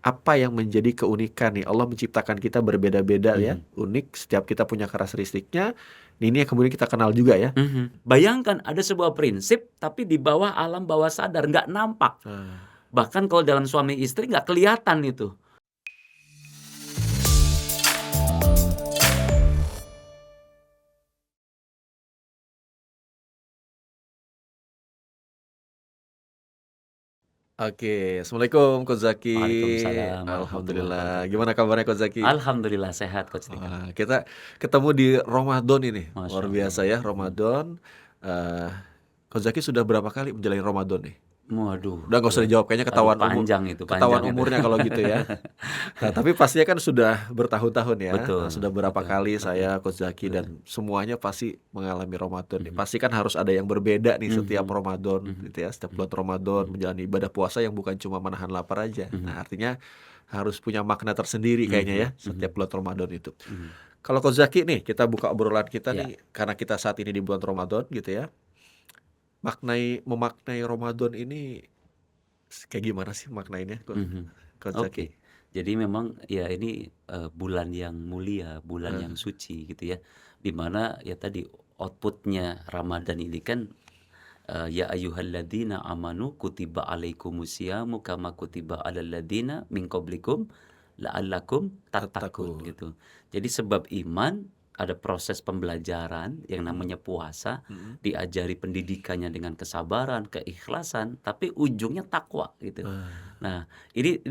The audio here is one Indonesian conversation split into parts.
apa yang menjadi keunikan nih? Allah menciptakan kita berbeda-beda ya, Mhm. unik. Setiap kita punya karakteristiknya. Ini yang kemudian kita kenal juga ya. Bayangkan ada sebuah prinsip, tapi di bawah alam bawah sadar, nggak nampak. Nah, Bahkan kalau dalam suami istri nggak kelihatan itu. Oke, Assalamualaikum Coach Zaki. Waalaikumsalam warahmatullahi Alhamdulillah. wabarakatuh. Gimana kabarnya Coach Zaki? Alhamdulillah sehat Coach Tika. Wah, kita ketemu di Ramadan ini. Masya Luar Allah. biasa ya Ramadan. Eh, Coach Zaki sudah berapa kali menjalani Ramadan nih? Waduh, Udah nggak usah dijawab, kayaknya aduh panjang itu. ketahuan umurnya kalau gitu ya. Nah, tapi pastinya kan sudah bertahun-tahun ya. Nah, Betul, sudah berapa betul, kali betul, saya Coach Zaki betul. dan semuanya pasti mengalami Ramadan nih. Mhm, Pasti kan harus ada yang berbeda nih setiap mhm, Ramadan mhm, gitu ya. Setiap mhm, bulan Ramadan mhm, menjalani ibadah puasa yang bukan cuma menahan lapar aja. mhm, Nah, artinya harus punya makna tersendiri kayaknya ya mhm, setiap mhm, bulan Ramadan itu. mhm. Kalau Coach Zaki nih, kita buka obrolan kita Ya, nih karena kita saat ini di bulan Ramadan gitu ya. Memaknai Ramadan ini kayak gimana sih maknainya mhm. Coach Zaki? Oke. Jadi memang ya ini bulan yang mulia, bulan Eh, yang suci gitu ya. Di mana ya tadi outputnya Ramadan ini kan ya ayyuhalladzina amanu kutiba alaikumusyamu kama kutiba alal ladzina min qablikum la'allakum tattaqun At-taqwa. gitu. Jadi sebab iman ada proses pembelajaran yang Mhm, namanya puasa, mhm. diajari pendidikannya dengan kesabaran, keikhlasan, tapi ujungnya takwa gitu. Ah, Nah, ini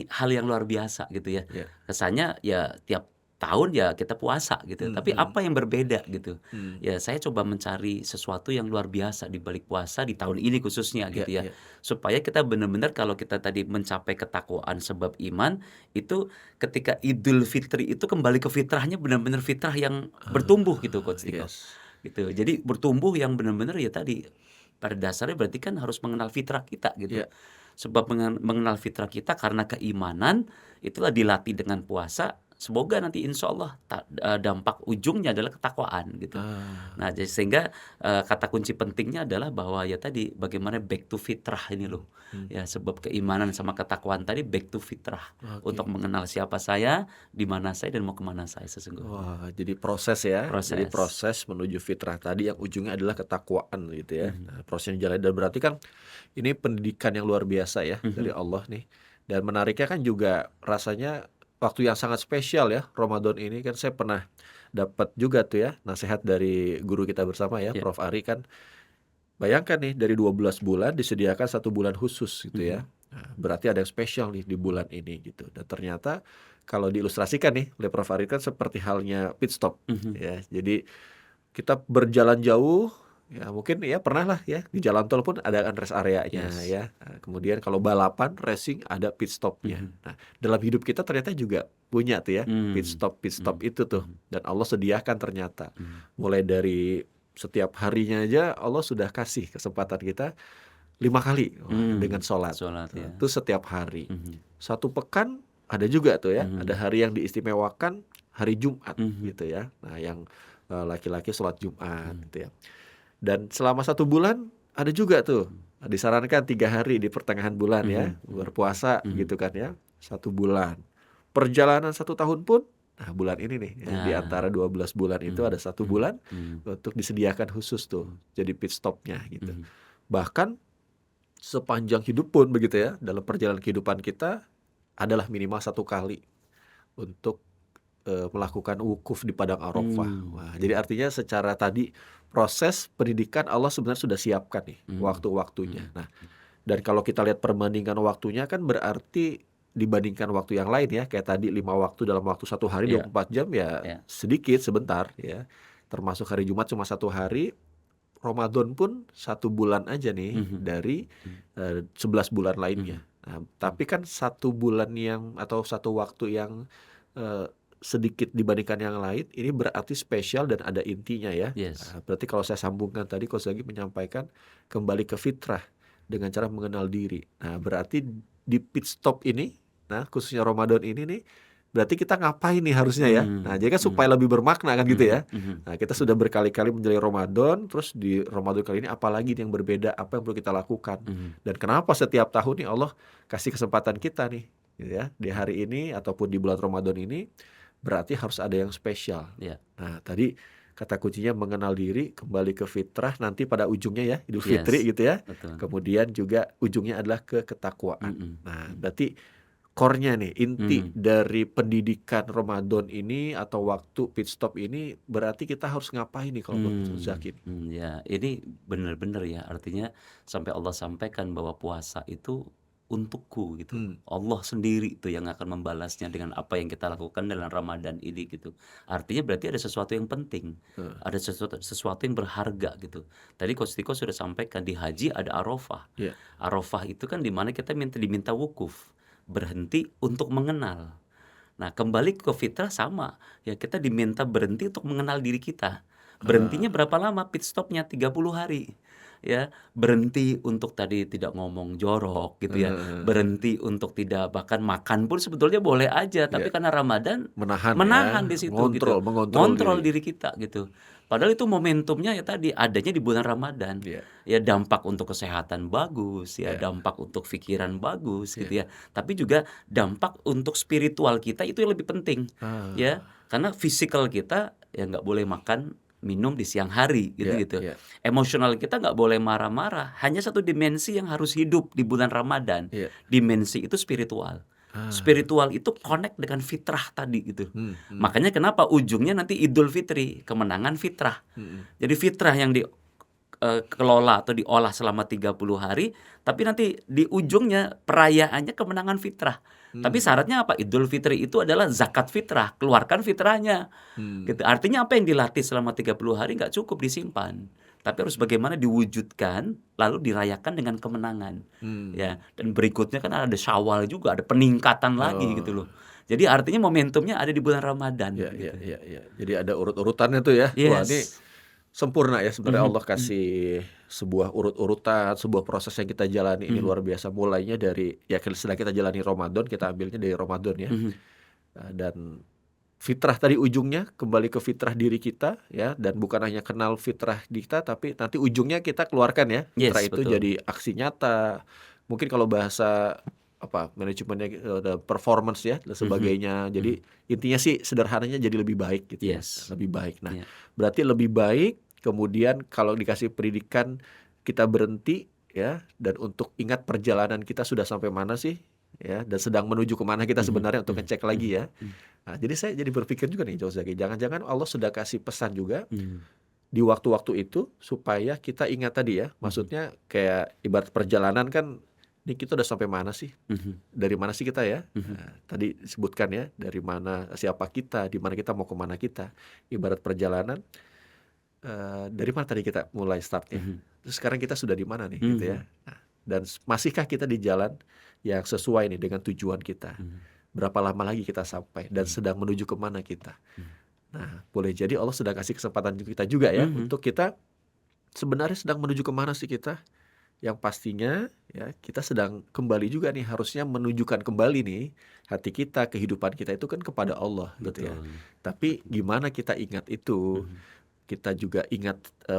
hal yang luar biasa gitu ya. ya. Kesannya ya tiap tahun ya kita puasa gitu, tapi Mhm, apa yang berbeda gitu. mhm. Ya saya coba mencari sesuatu yang luar biasa di balik puasa di tahun ini khususnya Iya, gitu ya. iya. Supaya kita benar-benar kalau kita tadi mencapai ketakwaan sebab iman, itu ketika Idul Fitri itu kembali ke fitrahnya benar-benar fitrah yang bertumbuh gitu Coach Tiko. Yes. Gitu. Jadi bertumbuh yang benar-benar ya tadi pada dasarnya berarti kan harus mengenal fitrah kita gitu. Iya, Sebab mengenal fitrah kita karena keimanan itulah dilatih dengan puasa. Semoga nanti insya Allah dampak ujungnya adalah ketakwaan gitu. ah, Nah, jadi sehingga kata kunci pentingnya adalah bahwa ya tadi bagaimana back to fitrah ini mhm, loh. mhm. Ya, sebab keimanan sama ketakwaan tadi back to fitrah untuk Oke. mengenal siapa saya, di mana saya dan mau kemana saya sesungguhnya. Wah, jadi proses ya. Jadi Proses. proses menuju fitrah tadi yang ujungnya adalah ketakwaan gitu ya. Mhm. Nah, proses yang jalan dan berarti kan ini pendidikan yang luar biasa ya dari Mhm. Allah nih. Dan menariknya kan juga rasanya waktu yang sangat spesial ya Ramadan ini kan saya pernah dapat juga tuh ya nasihat dari guru kita bersama ya Ya. Prof Ari kan. Bayangkan nih dari 12 bulan disediakan satu bulan khusus gitu ya. Mhm. Nah, berarti ada yang spesial nih di bulan ini gitu. Dan ternyata kalau diilustrasikan nih oleh Prof Ari kan seperti halnya pit stop Mhm. ya. Jadi kita berjalan jauh ya mungkin ya pernah lah ya di jalan tol pun ada kan rest areanya Yes. ya. Nah, kemudian kalau balapan racing ada pit stopnya. Mhm. Nah, dalam hidup kita ternyata juga punya tuh ya Mmm. pit stop Mhm. itu tuh Mhm. dan Allah sediakan ternyata. Mhm. Mulai dari setiap harinya aja Allah sudah kasih kesempatan kita 5 kali dengan sholat. Sholat ya. Itu setiap hari. Mhm. Satu pekan ada juga tuh ya. Ada Mhm. hari yang diistimewakan hari Jumat Mhm. gitu ya. Nah yang laki-laki sholat Jumat Mhm. gitu ya. Dan selama 1 bulan ada juga tuh Mhm. disarankan 3 hari di pertengahan bulan ya Mhm. Mhm. berpuasa Mhm. gitu kan ya. 1 bulan. Perjalanan 1 tahun pun, nah bulan ini nih ya, di Nah. antara 12 bulan itu Mhm. ada satu Mhm. bulan Mhm. untuk disediakan khusus tuh Mhm. jadi pit stopnya gitu. Mhm. Bahkan sepanjang hidup pun begitu ya dalam perjalanan kehidupan kita adalah minimal 1 kali untuk melakukan wukuf di padang Arafah. Wah, jadi Mhm. artinya secara tadi proses pendidikan Allah sebenarnya sudah siapkan nih Mhm. waktu-waktunya. Mhm. Nah, dan kalau kita lihat perbandingan waktunya kan berarti dibandingkan waktu yang lain ya kayak tadi 5 waktu dalam waktu 1 hari Ya, 24 jam ya ya. sedikit sebentar ya. Termasuk hari Jumat cuma 1 hari, Ramadan pun 1 bulan aja nih Mhm. dari Mhm. 11 bulan lainnya. Mhm. Nah, Mhm. tapi kan 1 bulan yang atau satu waktu yang eh, sedikit dibandingkan yang lain, ini berarti spesial dan ada intinya ya. Yes. Berarti kalau saya sambungkan tadi, Coach Zaki menyampaikan kembali ke fitrah dengan cara mengenal diri. Nah, berarti di pit stop ini, nah khususnya Ramadan ini nih, berarti kita ngapain nih harusnya ya? Nah, Mhm. jadi kan supaya Mhm. lebih bermakna kan gitu ya. Mhm. Mhm. Nah, kita Mhm. sudah berkali-kali menjalani Ramadan, terus di Ramadan kali ini apalagi nih yang berbeda, apa yang perlu kita lakukan. Mhm. Dan kenapa setiap tahun nih Allah kasih kesempatan kita nih. gitu ya. Di hari ini ataupun di bulan Ramadan ini berarti harus ada yang spesial. Ya, Nah, tadi kata kuncinya mengenal diri, kembali ke fitrah, nanti pada ujungnya ya Idul Fitri yes, gitu ya. betul. Kemudian juga ujungnya adalah ke ketakwaan. Mm-mm. Nah, berarti core-nya nih, inti Mhm. dari pendidikan Ramadan ini atau waktu pit stop ini berarti kita harus ngapain nih kalau menurut Zaki? Ya, ini benar-benar ya, artinya sampai Allah sampaikan bahwa puasa itu untukku gitu. Hmm, Allah sendiri tuh yang akan membalasnya dengan apa yang kita lakukan dalam Ramadan ini gitu. Artinya berarti ada sesuatu yang penting, eh, ada sesuatu yang berharga gitu. Tadi Coach Tiko sudah sampaikan di haji ada Arafah. ya. Arafah itu kan di mana kita diminta wukuf, berhenti untuk mengenal. Nah, kembali ke fitrah sama, ya kita diminta berhenti untuk mengenal diri kita. Berhentinya Ah, berapa lama? Pit stopnya 30 hari. Ya, berhenti untuk tadi tidak ngomong jorok gitu ya. eh, Berhenti untuk tidak bahkan makan pun sebetulnya boleh aja, tapi ya, karena Ramadan menahan ya, menahan di situ gitu. mengontrol Ngontrol diri. diri kita gitu. Padahal itu momentumnya ya tadi adanya di bulan Ramadan. Ya, Ya dampak untuk kesehatan bagus, ya ya, dampak untuk pikiran bagus ya. gitu ya. Tapi juga dampak untuk spiritual kita itu yang lebih penting ya, Ah, karena fisikal kita ya nggak boleh makan minum di siang hari gitu ya, gitu, ya, emosional kita nggak boleh marah-marah, hanya satu dimensi yang harus hidup di bulan Ramadan, ya. dimensi itu spiritual. Ah, Spiritual itu connect dengan fitrah tadi gitu. hmm, Makanya kenapa ujungnya nanti Idul Fitri, kemenangan fitrah. hmm. Jadi fitrah yang kelola atau diolah selama 30 hari, tapi nanti di ujungnya perayaannya kemenangan fitrah. Tapi Hmm, syaratnya apa? Idul Fitri itu adalah zakat fitrah, keluarkan fitrahnya. hmm, Gitu. Artinya apa yang dilatih selama 30 hari nggak cukup disimpan. Tapi harus bagaimana diwujudkan, lalu dirayakan dengan kemenangan. hmm. Ya, dan berikutnya kan ada Syawal juga, ada peningkatan lagi gitu Oh, loh. Jadi artinya momentumnya ada di bulan Ramadan ya, ya, gitu. ya, ya. Jadi ada urut-urutannya tuh ya. Wah, ini Yes. sempurna ya sebenarnya Mhm, Allah mhm, kasih sebuah urut-urutan, sebuah proses yang kita jalani ini mhm, luar biasa. Mulainya dari ya sedang kita jalani Ramadan, kita ambilnya dari Ramadan ya. mhm, Dan fitrah tadi ujungnya kembali ke fitrah diri kita ya, dan bukan hanya kenal fitrah kita tapi nanti ujungnya kita keluarkan ya fitrah yes, itu betul. jadi aksi nyata. Mungkin kalau bahasa apa manajemennya ada performance ya dan Mhm, sebagainya. mhm. Jadi intinya sih sederhananya jadi lebih baik gitu ya. Yes. Lebih baik. Nah, Ya. berarti lebih baik kemudian kalau dikasih pendidikan kita berhenti ya, dan untuk ingat perjalanan kita sudah sampai mana sih ya, dan sedang menuju kemana kita Mhm, sebenarnya untuk mhm, ngecek mhm, lagi ya. mhm, Nah, jadi saya jadi berpikir juga nih Jauh Zaki, jangan-jangan Allah sudah kasih pesan juga mhm, di waktu-waktu itu supaya kita ingat tadi ya, mhm, maksudnya kayak ibarat perjalanan kan, ini kita udah sampai mana sih? mhm, Dari mana sih kita ya? mhm. Nah, tadi disebutkan ya, dari mana, siapa kita, di mana kita mau kemana kita. Ibarat perjalanan, dari mana tadi kita mulai startnya? Mhm, Terus sekarang kita sudah di mana nih gitu ya? mhm, Nah, dan masihkah kita di jalan yang sesuai nih dengan tujuan kita? mhm, Berapa lama lagi kita sampai dan mhm, sedang menuju kemana kita? mhm, Nah, boleh jadi Allah sudah kasih kesempatan kita juga ya mhm, untuk kita sebenarnya sedang menuju kemana sih kita? Yang pastinya ya kita sedang kembali juga nih, harusnya menunjukkan kembali nih hati kita, kehidupan kita itu kan kepada Allah gitu ya. betul, Tapi betul. gimana kita ingat itu? Mhm, Kita juga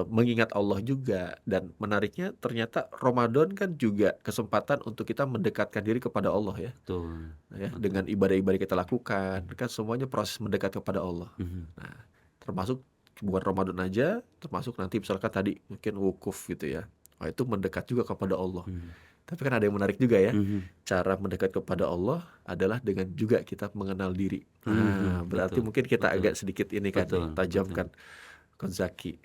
mengingat Allah juga, dan menariknya ternyata Ramadan kan juga kesempatan untuk kita mendekatkan diri kepada Allah ya. betul, Ya, betul. dengan ibadah-ibadah kita lakukan, Mhm, kan semuanya proses mendekat kepada Allah. mhm, Nah, termasuk bukan Ramadan aja, termasuk nanti misalkan tadi mungkin wukuf gitu ya. Wah, itu mendekat juga kepada Allah. mhm, Tapi kan ada yang menarik juga ya. mhm, Cara mendekat kepada Allah adalah dengan juga kita mengenal diri. Nah, mhm, berarti betul, mungkin kita betul, agak sedikit ini kan nih, betul, betul. tajamkan Konzaki.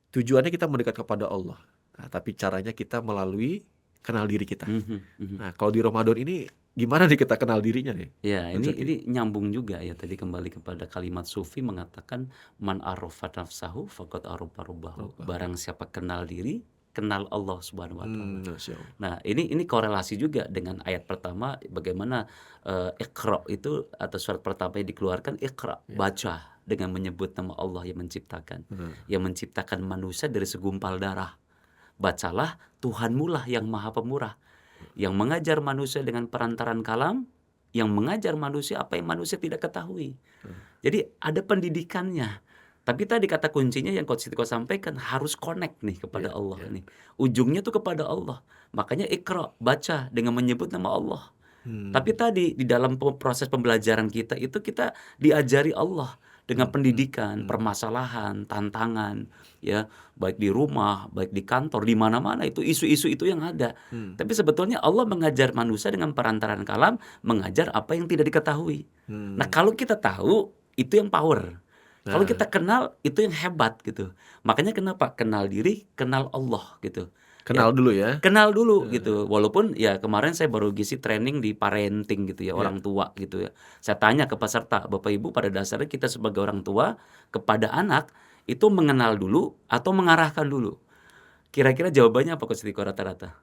Tujuannya kita mendekat kepada Allah. Nah, tapi caranya kita melalui kenal diri kita. Mhm, mhm. Nah, kalau di Ramadan ini gimana nih kita kenal dirinya nih, Ya, ini Konzaki? ini nyambung juga ya tadi kembali kepada kalimat sufi mengatakan man arafa nafsahu faqad arafa rabbahu. Lupa. Barang siapa kenal diri, kenal Allah Subhanahu wa taala. Masya Allah. Nah, ini korelasi juga dengan ayat pertama bagaimana Iqra itu atau surat pertama yang dikeluarkan Iqra, Ya. baca dengan menyebut nama Allah yang menciptakan. Nah, Yang menciptakan manusia dari segumpal darah. Bacalah Tuhanmu lah yang Maha Pemurah, yang mengajar manusia dengan perantaran kalam, yang mengajar manusia apa yang manusia tidak ketahui. Jadi ada pendidikannya. Tapi tadi kata kuncinya yang Coach Tiko sampaikan harus connect nih ya, kepada Allah ya. nih. Ujungnya tuh kepada Allah. Makanya Iqra, baca dengan menyebut nama Allah. Tapi tadi di dalam proses pembelajaran kita itu kita diajari Allah dengan pendidikan, permasalahan, tantangan, ya, baik di rumah, baik di kantor, di mana-mana itu isu-isu itu yang ada. Tapi sebetulnya Allah mengajar manusia dengan perantaraan kalam, mengajar apa yang tidak diketahui. Nah, kalau kita tahu itu yang power. Kalau Nah, kita kenal itu yang hebat gitu. Makanya kenapa? Kenal diri, kenal Allah gitu. Ya, kenal dulu ya. kenal dulu gitu. Walaupun ya kemarin saya baru ngisi training di parenting gitu ya, Ya. orang tua gitu ya. Saya tanya ke peserta, Bapak Ibu, pada dasarnya kita sebagai orang tua kepada anak itu mengenal dulu atau mengarahkan dulu? Kira-kira jawabannya apa Coach Riko rata-rata?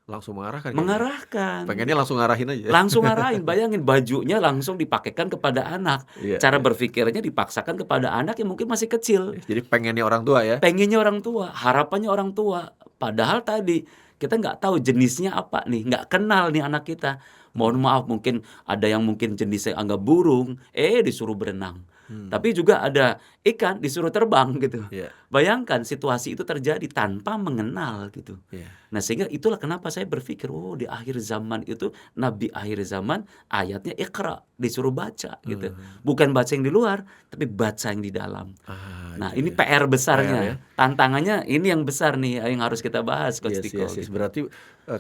Langsung mengarahkan kayaknya. Mengarahkan. Pengennya langsung ngarahin aja. Langsung ngarahin, bayangin bajunya langsung dipakaikan kepada anak. Iya, Cara iya. berpikirnya dipaksakan kepada anak yang mungkin masih kecil. Jadi pengennya orang tua ya. Pengennya orang tua, harapannya orang tua. Padahal tadi kita nggak tahu jenisnya apa nih, nggak kenal nih anak kita. Mohon maaf, mungkin ada yang mungkin jenisnya anggap burung, disuruh berenang. Tapi juga ada ikan disuruh terbang gitu. Iya, Bayangkan situasi itu terjadi tanpa mengenal gitu. iya. Nah, sehingga itulah kenapa saya berpikir, di akhir zaman itu, Nabi akhir zaman ayatnya Iqra, disuruh baca gitu. Bukan baca yang di luar, tapi baca yang di dalam. Nah, itu ini dia. PR PR ya. besarnya. Tantangannya ini yang besar nih yang harus kita bahas Coach Yes, Tiko yes, yes. gitu. Berarti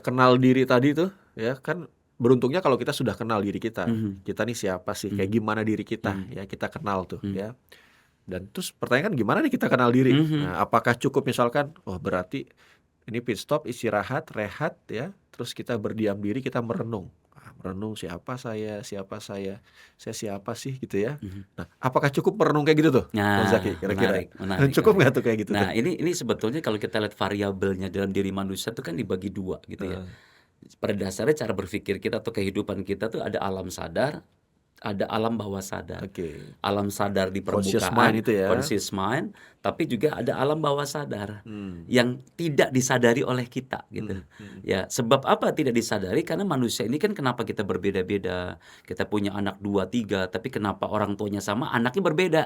kenal diri tadi tuh ya kan, beruntungnya kalau kita sudah kenal diri kita. Kita nih siapa sih? Kayak gimana diri kita ya, kita kenal tuh ya. Dan terus pertanyaan kan gimana nih kita kenal diri? Nah, apakah cukup misalkan berarti ini pit stop, istirahat, rehat ya, terus kita berdiam diri, kita merenung. Merenung siapa saya siapa sih gitu ya. Nah, apakah cukup merenung kayak gitu tuh, Mas Zaki, kira-kira? menarik. Cukup nggak tuh kayak gitu tuh? Nah, ini sebetulnya kalau kita lihat variabelnya dalam diri manusia itu kan dibagi dua gitu ya. Pada dasarnya cara berpikir kita atau kehidupan kita tuh ada alam sadar, ada alam bawah sadar. Oke. Alam sadar di Conscious permukaan, mind itu ya. conscious mind, tapi juga ada alam bawah sadar yang tidak disadari oleh kita gitu. Ya, sebab apa tidak disadari? Karena manusia ini kan kenapa kita berbeda-beda. Kita punya anak 2, 3, tapi kenapa orang tuanya sama, anaknya berbeda.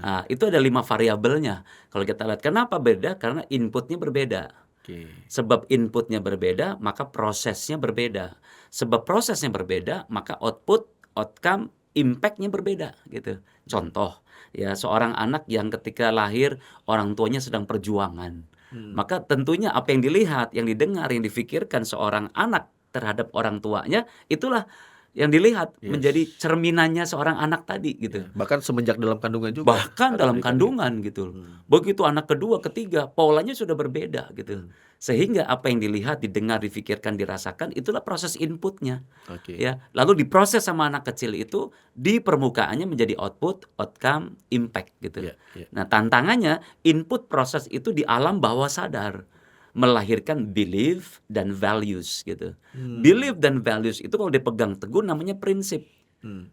Nah, itu ada 5 variabelnya. Kalau kita lihat kenapa beda? Karena inputnya berbeda. Oke. Sebab inputnya berbeda, maka prosesnya berbeda. Sebab prosesnya berbeda, maka output, outcome, impact-nya berbeda gitu. Contoh, ya seorang anak yang ketika lahir orang tuanya sedang perjuangan. Maka tentunya apa yang dilihat, yang didengar, yang difikirkan seorang anak terhadap orang tuanya, itulah yang dilihat menjadi cerminannya seorang anak tadi gitu. Bahkan semenjak dalam kandungan juga. Bahkan dalam kandungan gitu. Begitu anak kedua, ketiga, polanya sudah berbeda gitu. Sehingga apa yang dilihat, didengar, difikirkan, dirasakan, itulah proses inputnya. Oke. Ya, lalu diproses sama anak kecil itu di permukaannya menjadi output, outcome, impact gitu. Iya, iya. Nah, tantangannya input proses itu di alam bawah sadar, melahirkan belief dan values gitu. Belief dan values itu kalau dipegang teguh namanya prinsip.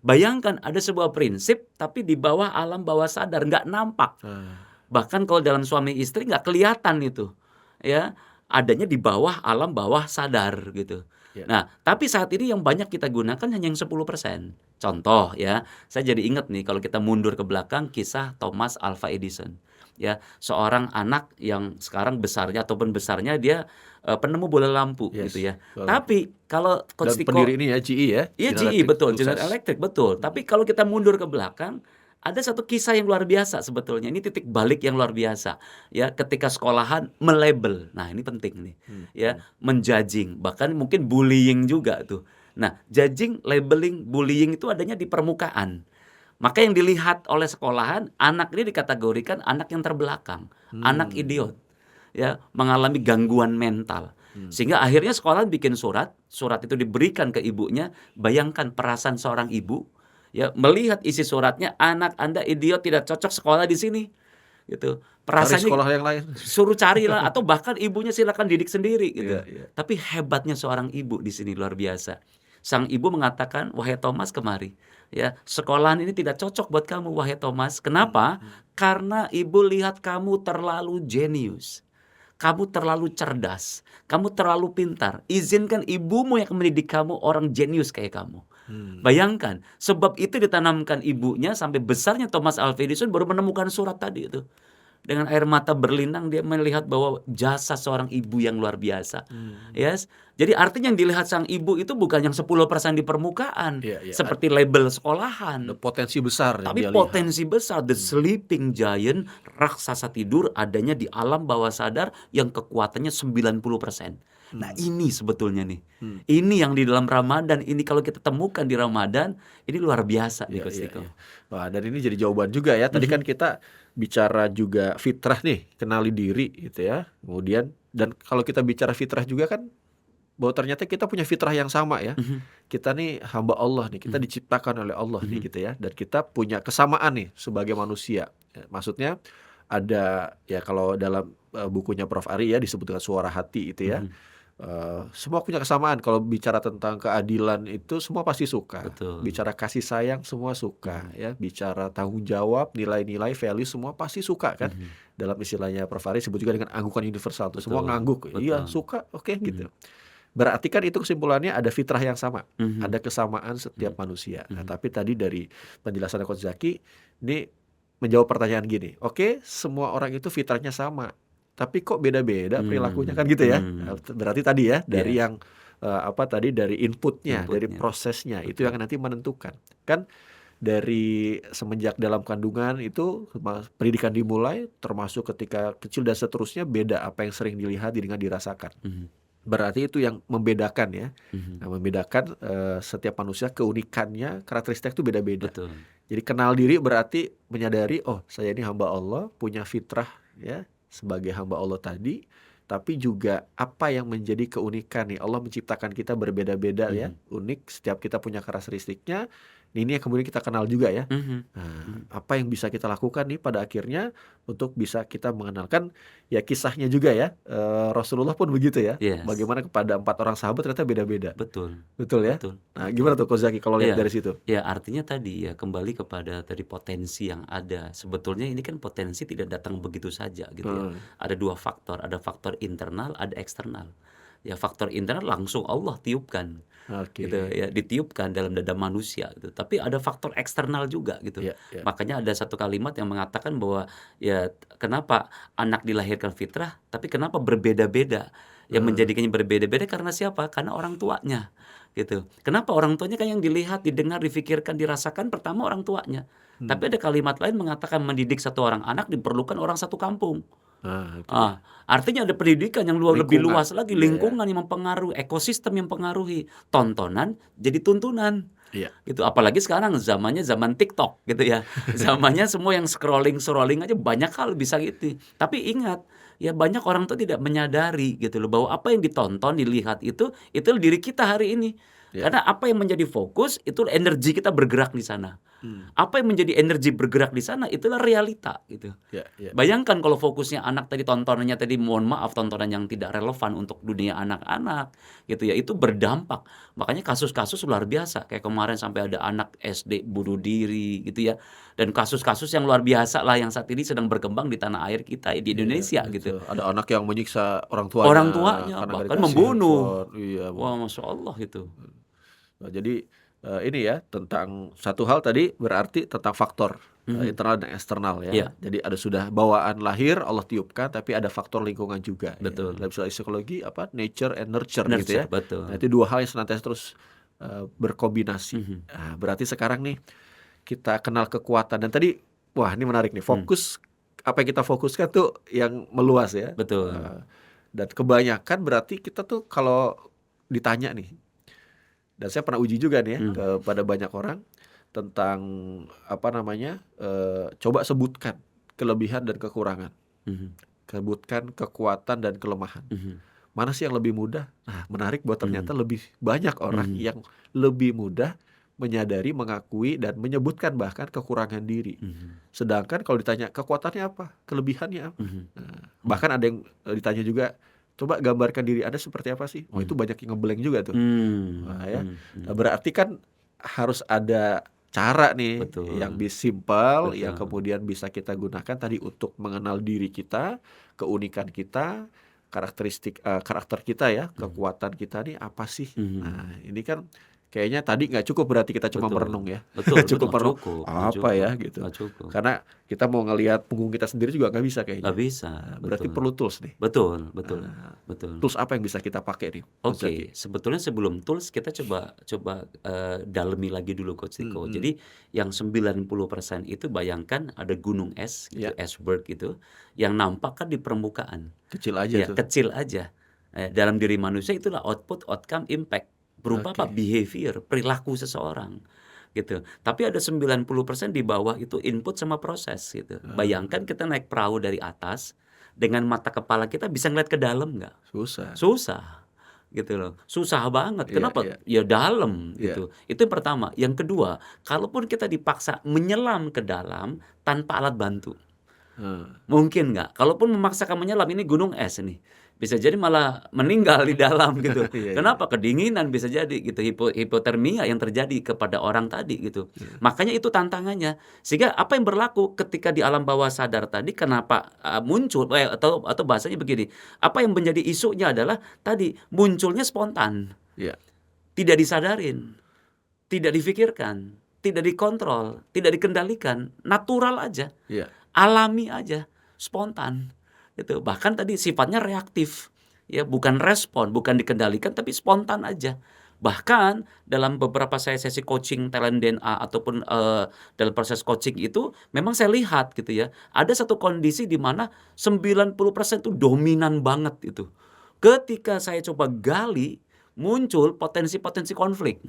Bayangkan ada sebuah prinsip tapi di bawah alam bawah sadar, nggak nampak. Bahkan kalau dalam suami istri nggak kelihatan itu, ya adanya di bawah alam bawah sadar gitu. Ya. Nah, tapi saat ini yang banyak kita gunakan hanya yang 10%. Contoh ya, saya jadi ingat nih kalau kita mundur ke belakang kisah Thomas Alva Edison. Ya, seorang anak yang sekarang besarnya dia penemu bola lampu Yes, gitu ya. bola Tapi kalau Dan Coach Tiko, pendiri ini ya GE ya. iya General GE Electric betul, sukses. General Electric betul. Tapi kalau kita mundur ke belakang, ada satu kisah yang luar biasa sebetulnya. Ini titik balik yang luar biasa. Ya, ketika sekolahan melabel. Nah, ini penting nih. Ya, menjudging, bahkan mungkin bullying juga tuh. Nah, judging, labeling, bullying itu adanya di permukaan. Maka yang dilihat oleh sekolahan, anak ini dikategorikan anak yang terbelakang, anak idiot. Ya, mengalami gangguan mental. Sehingga akhirnya sekolah bikin surat itu diberikan ke ibunya. Bayangkan perasaan seorang ibu ya melihat isi suratnya, anak Anda idiot, tidak cocok sekolah di sini. Gitu. Cari Perasaannya sekolah yang lain. suruh carilah atau bahkan ibunya silakan didik sendiri gitu. Iya. Tapi hebatnya seorang ibu di sini luar biasa. Sang ibu mengatakan, "Wahai Thomas, kemari. Ya, sekolahan ini tidak cocok buat kamu, wahai Thomas. Kenapa? Karena ibu lihat kamu terlalu jenius. Kamu terlalu cerdas, kamu terlalu pintar. Izinkan ibumu yang mendidik kamu orang jenius kayak kamu." Bayangkan, sebab itu ditanamkan ibunya sampai besarnya Thomas Alva Edison baru menemukan surat tadi itu. dengan air mata berlinang dia melihat bahwa jasa seorang ibu yang luar biasa. Yes. Jadi artinya yang dilihat sang ibu itu bukan yang 10% di permukaan, Iya, iya. seperti label Ada sekolahan. potensi besar yang Tapi dia lihat. potensi besar, the sleeping giant, raksasa tidur adanya di alam bawah sadar yang kekuatannya 90%. Nah ini sebetulnya nih, ini yang di dalam Ramadan, ini kalau kita temukan di Ramadan, ini luar biasa nih Iya, Coach iya, Tiko. iya. Wah, dan ini jadi jawaban juga ya. Tadi kan kita bicara juga fitrah nih, kenali diri gitu ya. Kemudian dan kalau kita bicara fitrah juga kan bahwa ternyata kita punya fitrah yang sama ya. Mhm, Kita nih hamba Allah nih, kita mhm, diciptakan oleh Allah nih mhm, gitu ya. Dan kita punya kesamaan nih sebagai manusia. Ya, maksudnya ada ya kalau dalam bukunya Prof. Ari ya disebut dengan suara hati itu ya. mhm. Semua punya kesamaan. Kalau bicara tentang keadilan itu semua pasti suka. Betul. Bicara kasih sayang semua suka Mhm, ya. Bicara tanggung jawab, nilai-nilai, value semua pasti suka kan. mhm. Dalam istilahnya Prof. Ari sebut juga dengan anggukan universal tuh. Semua Betul, ngangguk. Iya, betul. suka. Oke gitu. Mhm, Berarti kan itu kesimpulannya ada fitrah yang sama. mhm, Ada kesamaan mhm, setiap manusia. Nah, mhm, tapi tadi dari penjelasan Coach Zaki ini menjawab pertanyaan gini. Oke, semua orang itu fitrahnya sama. Tapi kok beda-beda perilakunya kan gitu ya. Nah, berarti tadi ya dari Iya, yang apa tadi dari inputnya, dari inputnya. prosesnya itu Betul. yang nanti menentukan. Kan dari semenjak dalam kandungan itu pendidikan dimulai termasuk ketika kecil dan seterusnya beda apa yang sering dilihat, didengar, dirasakan. Mhm, Berarti itu yang membedakan ya. mhm. Nah, membedakan setiap manusia keunikannya, karakteristik itu beda-beda. Betul. Jadi kenal diri berarti menyadari, oh saya ini hamba Allah, punya fitrah ya sebagai hamba Allah tadi, tapi juga apa yang menjadi keunikan nih. Allah menciptakan kita berbeda-beda ya, Mhm, unik. Setiap kita punya karakteristiknya. Ini yang kemudian kita kenal juga ya. mhm, Nah, mhm. apa yang bisa kita lakukan nih pada akhirnya untuk bisa kita mengenalkan ya kisahnya juga ya. Rasulullah pun begitu ya. Yes, Bagaimana kepada 4 orang sahabat ternyata beda-beda. betul, Betul ya? betul, Nah, betul. gimana tuh Coach Zaki kalau lihat Iya, dari situ? ya artinya tadi ya kembali kepada tadi potensi yang ada. Sebetulnya ini kan potensi tidak datang begitu saja gitu ya. Heeh, Ada dua faktor, ada faktor internal, ada eksternal. Ya faktor internal langsung Allah tiupkan oke. gitu ya, ditiupkan dalam dada manusia gitu. Tapi ada faktor eksternal juga gitu. Iya, iya. Makanya ada satu kalimat yang mengatakan bahwa ya kenapa anak dilahirkan fitrah, tapi kenapa berbeda-beda? Yang Heeh, menjadikannya berbeda-beda karena siapa? Karena orang tuanya gitu. Kenapa orang tuanya kan yang dilihat, didengar, difikirkan, dirasakan pertama orang tuanya. hmm. Tapi ada kalimat lain mengatakan mendidik satu orang anak diperlukan orang satu kampung. Nah, itu dia. Artinya ada pendidikan yang lebih Lingkungan. luas lagi, Iya, ya. lingkungan yang mempengaruhi, ekosistem yang mempengaruhi, tontonan jadi tuntunan. Iya. Gitu, apalagi sekarang zamannya zaman TikTok gitu ya. Zamannya semua yang scrolling aja banyak hal bisa gitu. Tapi ingat, ya banyak orang tuh tidak menyadari gitu loh bahwa apa yang ditonton, dilihat itu diri kita hari ini. Iya. Karena apa yang menjadi fokus itu energi kita bergerak di sana. Hmm. Apa yang menjadi energi bergerak di sana itulah realita gitu. Iya, iya. Bayangkan kalau fokusnya anak tadi tontonannya tadi mohon maaf tontonan yang tidak relevan untuk dunia anak-anak gitu ya, itu berdampak. Makanya kasus-kasus luar biasa kayak kemarin sampai ada anak SD bunuh diri gitu ya. Dan kasus-kasus yang luar biasa lah yang saat ini sedang berkembang di tanah air kita di Iya, Indonesia gitu. betul. Ada anak yang menyiksa orang tuanya Orang tuanya karena nggak bahkan dikasih membunuh. handphone. Iya, Wah, Masya Allah gitu. Nah, jadi ini ya tentang satu hal tadi berarti tentang faktor Mhm. internal dan eksternal ya. Iya, Jadi ada sudah bawaan lahir Allah tiupkan, tapi ada faktor lingkungan juga. Ya. betul. Dalam istilah psikologi apa nature and nurture gitu ya. Nurture, Nah betul. itu dua hal yang senantiasa terus berkombinasi. Mhm. Nah, berarti sekarang nih kita kenal kekuatan dan tadi wah ini menarik nih Mmm, fokus apa yang kita fokuskan tuh yang meluas ya. betul. Dan kebanyakan berarti kita tuh kalau ditanya nih dan saya pernah uji juga nih ya Mmm, kepada banyak orang tentang apa namanya, coba sebutkan kelebihan dan kekurangan, mhm, sebutkan kekuatan dan kelemahan. mhm, Mana sih yang lebih mudah? Nah, menarik bahwa ternyata mhm, lebih banyak orang mhm, yang lebih mudah menyadari, mengakui, dan menyebutkan bahkan kekurangan diri. mhm, Sedangkan kalau ditanya kekuatannya apa? Kelebihannya apa? mhm, Nah, mhm, bahkan ada yang ditanya juga, coba gambarkan diri Anda seperti apa sih? Oh itu mhm. banyak yang ngeblank juga tuh. Wah ya, Mhm, nah, mhm. berarti kan harus ada cara nih yang Betul, simpel yang betul. kemudian bisa kita gunakan tadi untuk mengenal diri kita, keunikan kita, karakteristik karakter kita ya, Mhm, kekuatan kita nih apa sih? mhm, Nah, ini kan kayaknya tadi nggak cukup berarti kita cuma Betul. merenung ya. Betul, Cukup nggak merenung, cukup, nggak apa ya cukup, gitu. nggak cukup. Karena kita mau ngelihat punggung kita sendiri juga nggak bisa Nggak kayaknya. bisa, Berarti betul. perlu tools nih. Betul, betul, Nah, betul. tools apa yang bisa kita pakai nih, Coach Zaki? Oke, sebetulnya sebelum tools kita coba dalemi lagi dulu Coach Tiko. Hmm, Jadi yang 90% itu bayangkan ada gunung es gitu, ya, iceberg gitu, yang nampak kan di permukaan. kecil aja Ya, tuh. kecil aja. Dalam diri manusia itulah output, outcome, impact. Berupa apa? Oke. Behavior, perilaku seseorang. Gitu. Tapi ada 90% di bawah itu input sama proses gitu. Bayangkan kita naik perahu dari atas, dengan mata kepala kita bisa ngeliat ke dalam nggak? Susah. Susah. Gitu loh. Susah banget. Iya, Kenapa? iya, Ya dalam iya. gitu. Itu yang pertama. Yang kedua, kalaupun kita dipaksa menyelam ke dalam tanpa alat bantu. Mungkin nggak? Kalaupun memaksakan menyelam, ini gunung es nih. Bisa jadi malah meninggal di dalam gitu. Iya, iya. Kenapa? Kedinginan bisa jadi gitu. Hipotermia yang terjadi kepada orang tadi gitu. Makanya itu tantangannya. Sehingga apa yang berlaku ketika di alam bawah sadar tadi, kenapa muncul atau bahasanya begini. Apa yang menjadi isunya adalah tadi munculnya spontan. Iya. Tidak disadarin, tidak difikirkan, tidak dikontrol, tidak dikendalikan, natural aja. Iya. Alami aja, spontan gitu. Bahkan tadi sifatnya reaktif ya, bukan respon, bukan dikendalikan tapi spontan aja. Bahkan dalam beberapa saya sesi coaching talent DNA ataupun dalam proses coaching itu memang saya lihat gitu ya, ada satu kondisi di mana 90% itu dominan banget itu. Ketika saya coba gali, muncul potensi-potensi konflik.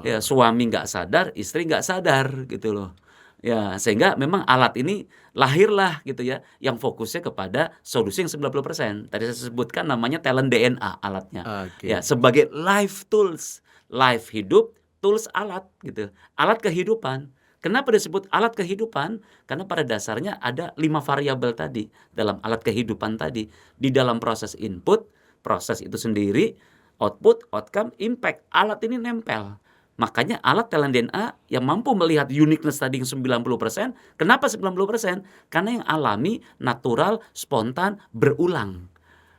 Ya, suami nggak sadar, istri nggak sadar gitu loh. Ya, sehingga memang alat ini lahirlah gitu ya, yang fokusnya kepada solusi yang 90%. Tadi saya sebutkan namanya talent DNA alatnya. Oke. Ya, sebagai life tools, life hidup, tools alat gitu. Alat kehidupan. Kenapa disebut alat kehidupan? Karena pada dasarnya ada 5 variabel tadi dalam alat kehidupan tadi. Di dalam proses input, proses itu sendiri, output, outcome, impact. Alat ini nempel. Makanya alat talent DNA yang mampu melihat uniqueness tadi yang 90%. Kenapa 90%? Karena yang alami, natural, spontan, berulang.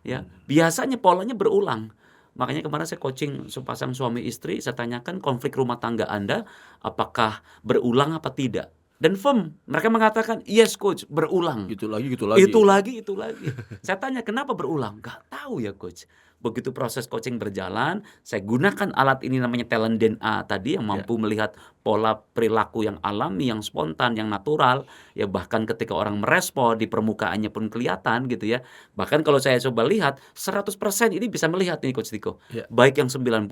Ya, biasanya polanya berulang. Makanya kemarin saya coaching sepasang suami istri, saya tanyakan konflik rumah tangga Anda apakah berulang apa tidak. Dan firm, mereka mengatakan, yes coach, berulang. Gitu lagi, gitu lagi. Itu lagi. Saya tanya, kenapa berulang? Gak tahu ya coach. Begitu proses coaching berjalan, saya gunakan alat ini namanya talent DNA tadi yang mampu melihat pola perilaku yang alami, yang spontan, yang natural. Ya bahkan ketika orang merespon di permukaannya pun kelihatan gitu ya. Bahkan kalau saya coba lihat, 100% ini bisa melihat nih Coach Tiko. Ya. Baik yang 90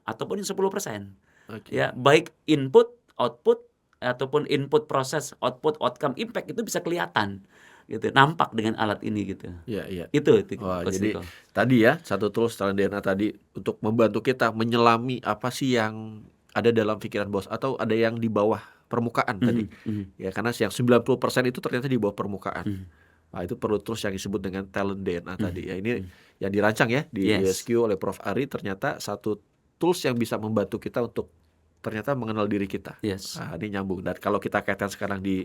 ataupun yang 10%. Oke. Ya, baik input, output, ataupun input proses, output, outcome, impact itu bisa kelihatan gitu, nampak dengan alat ini gitu. Iya, iya. Itu Wah, Coach jadi Tiko. tadi ya satu tools talent DNA tadi untuk membantu kita menyelami apa sih yang ada dalam pikiran bos atau ada yang di bawah permukaan tadi. Ya, karena yang 90% itu ternyata di bawah permukaan. Nah, itu perlu tools yang disebut dengan talent DNA tadi. Ya, ini yang dirancang ya di Yes. ISQ oleh Prof. Ari, ternyata satu tools yang bisa membantu kita untuk ternyata mengenal diri kita. Yes. Nah, ini nyambung. Dan kalau kita kaitkan sekarang di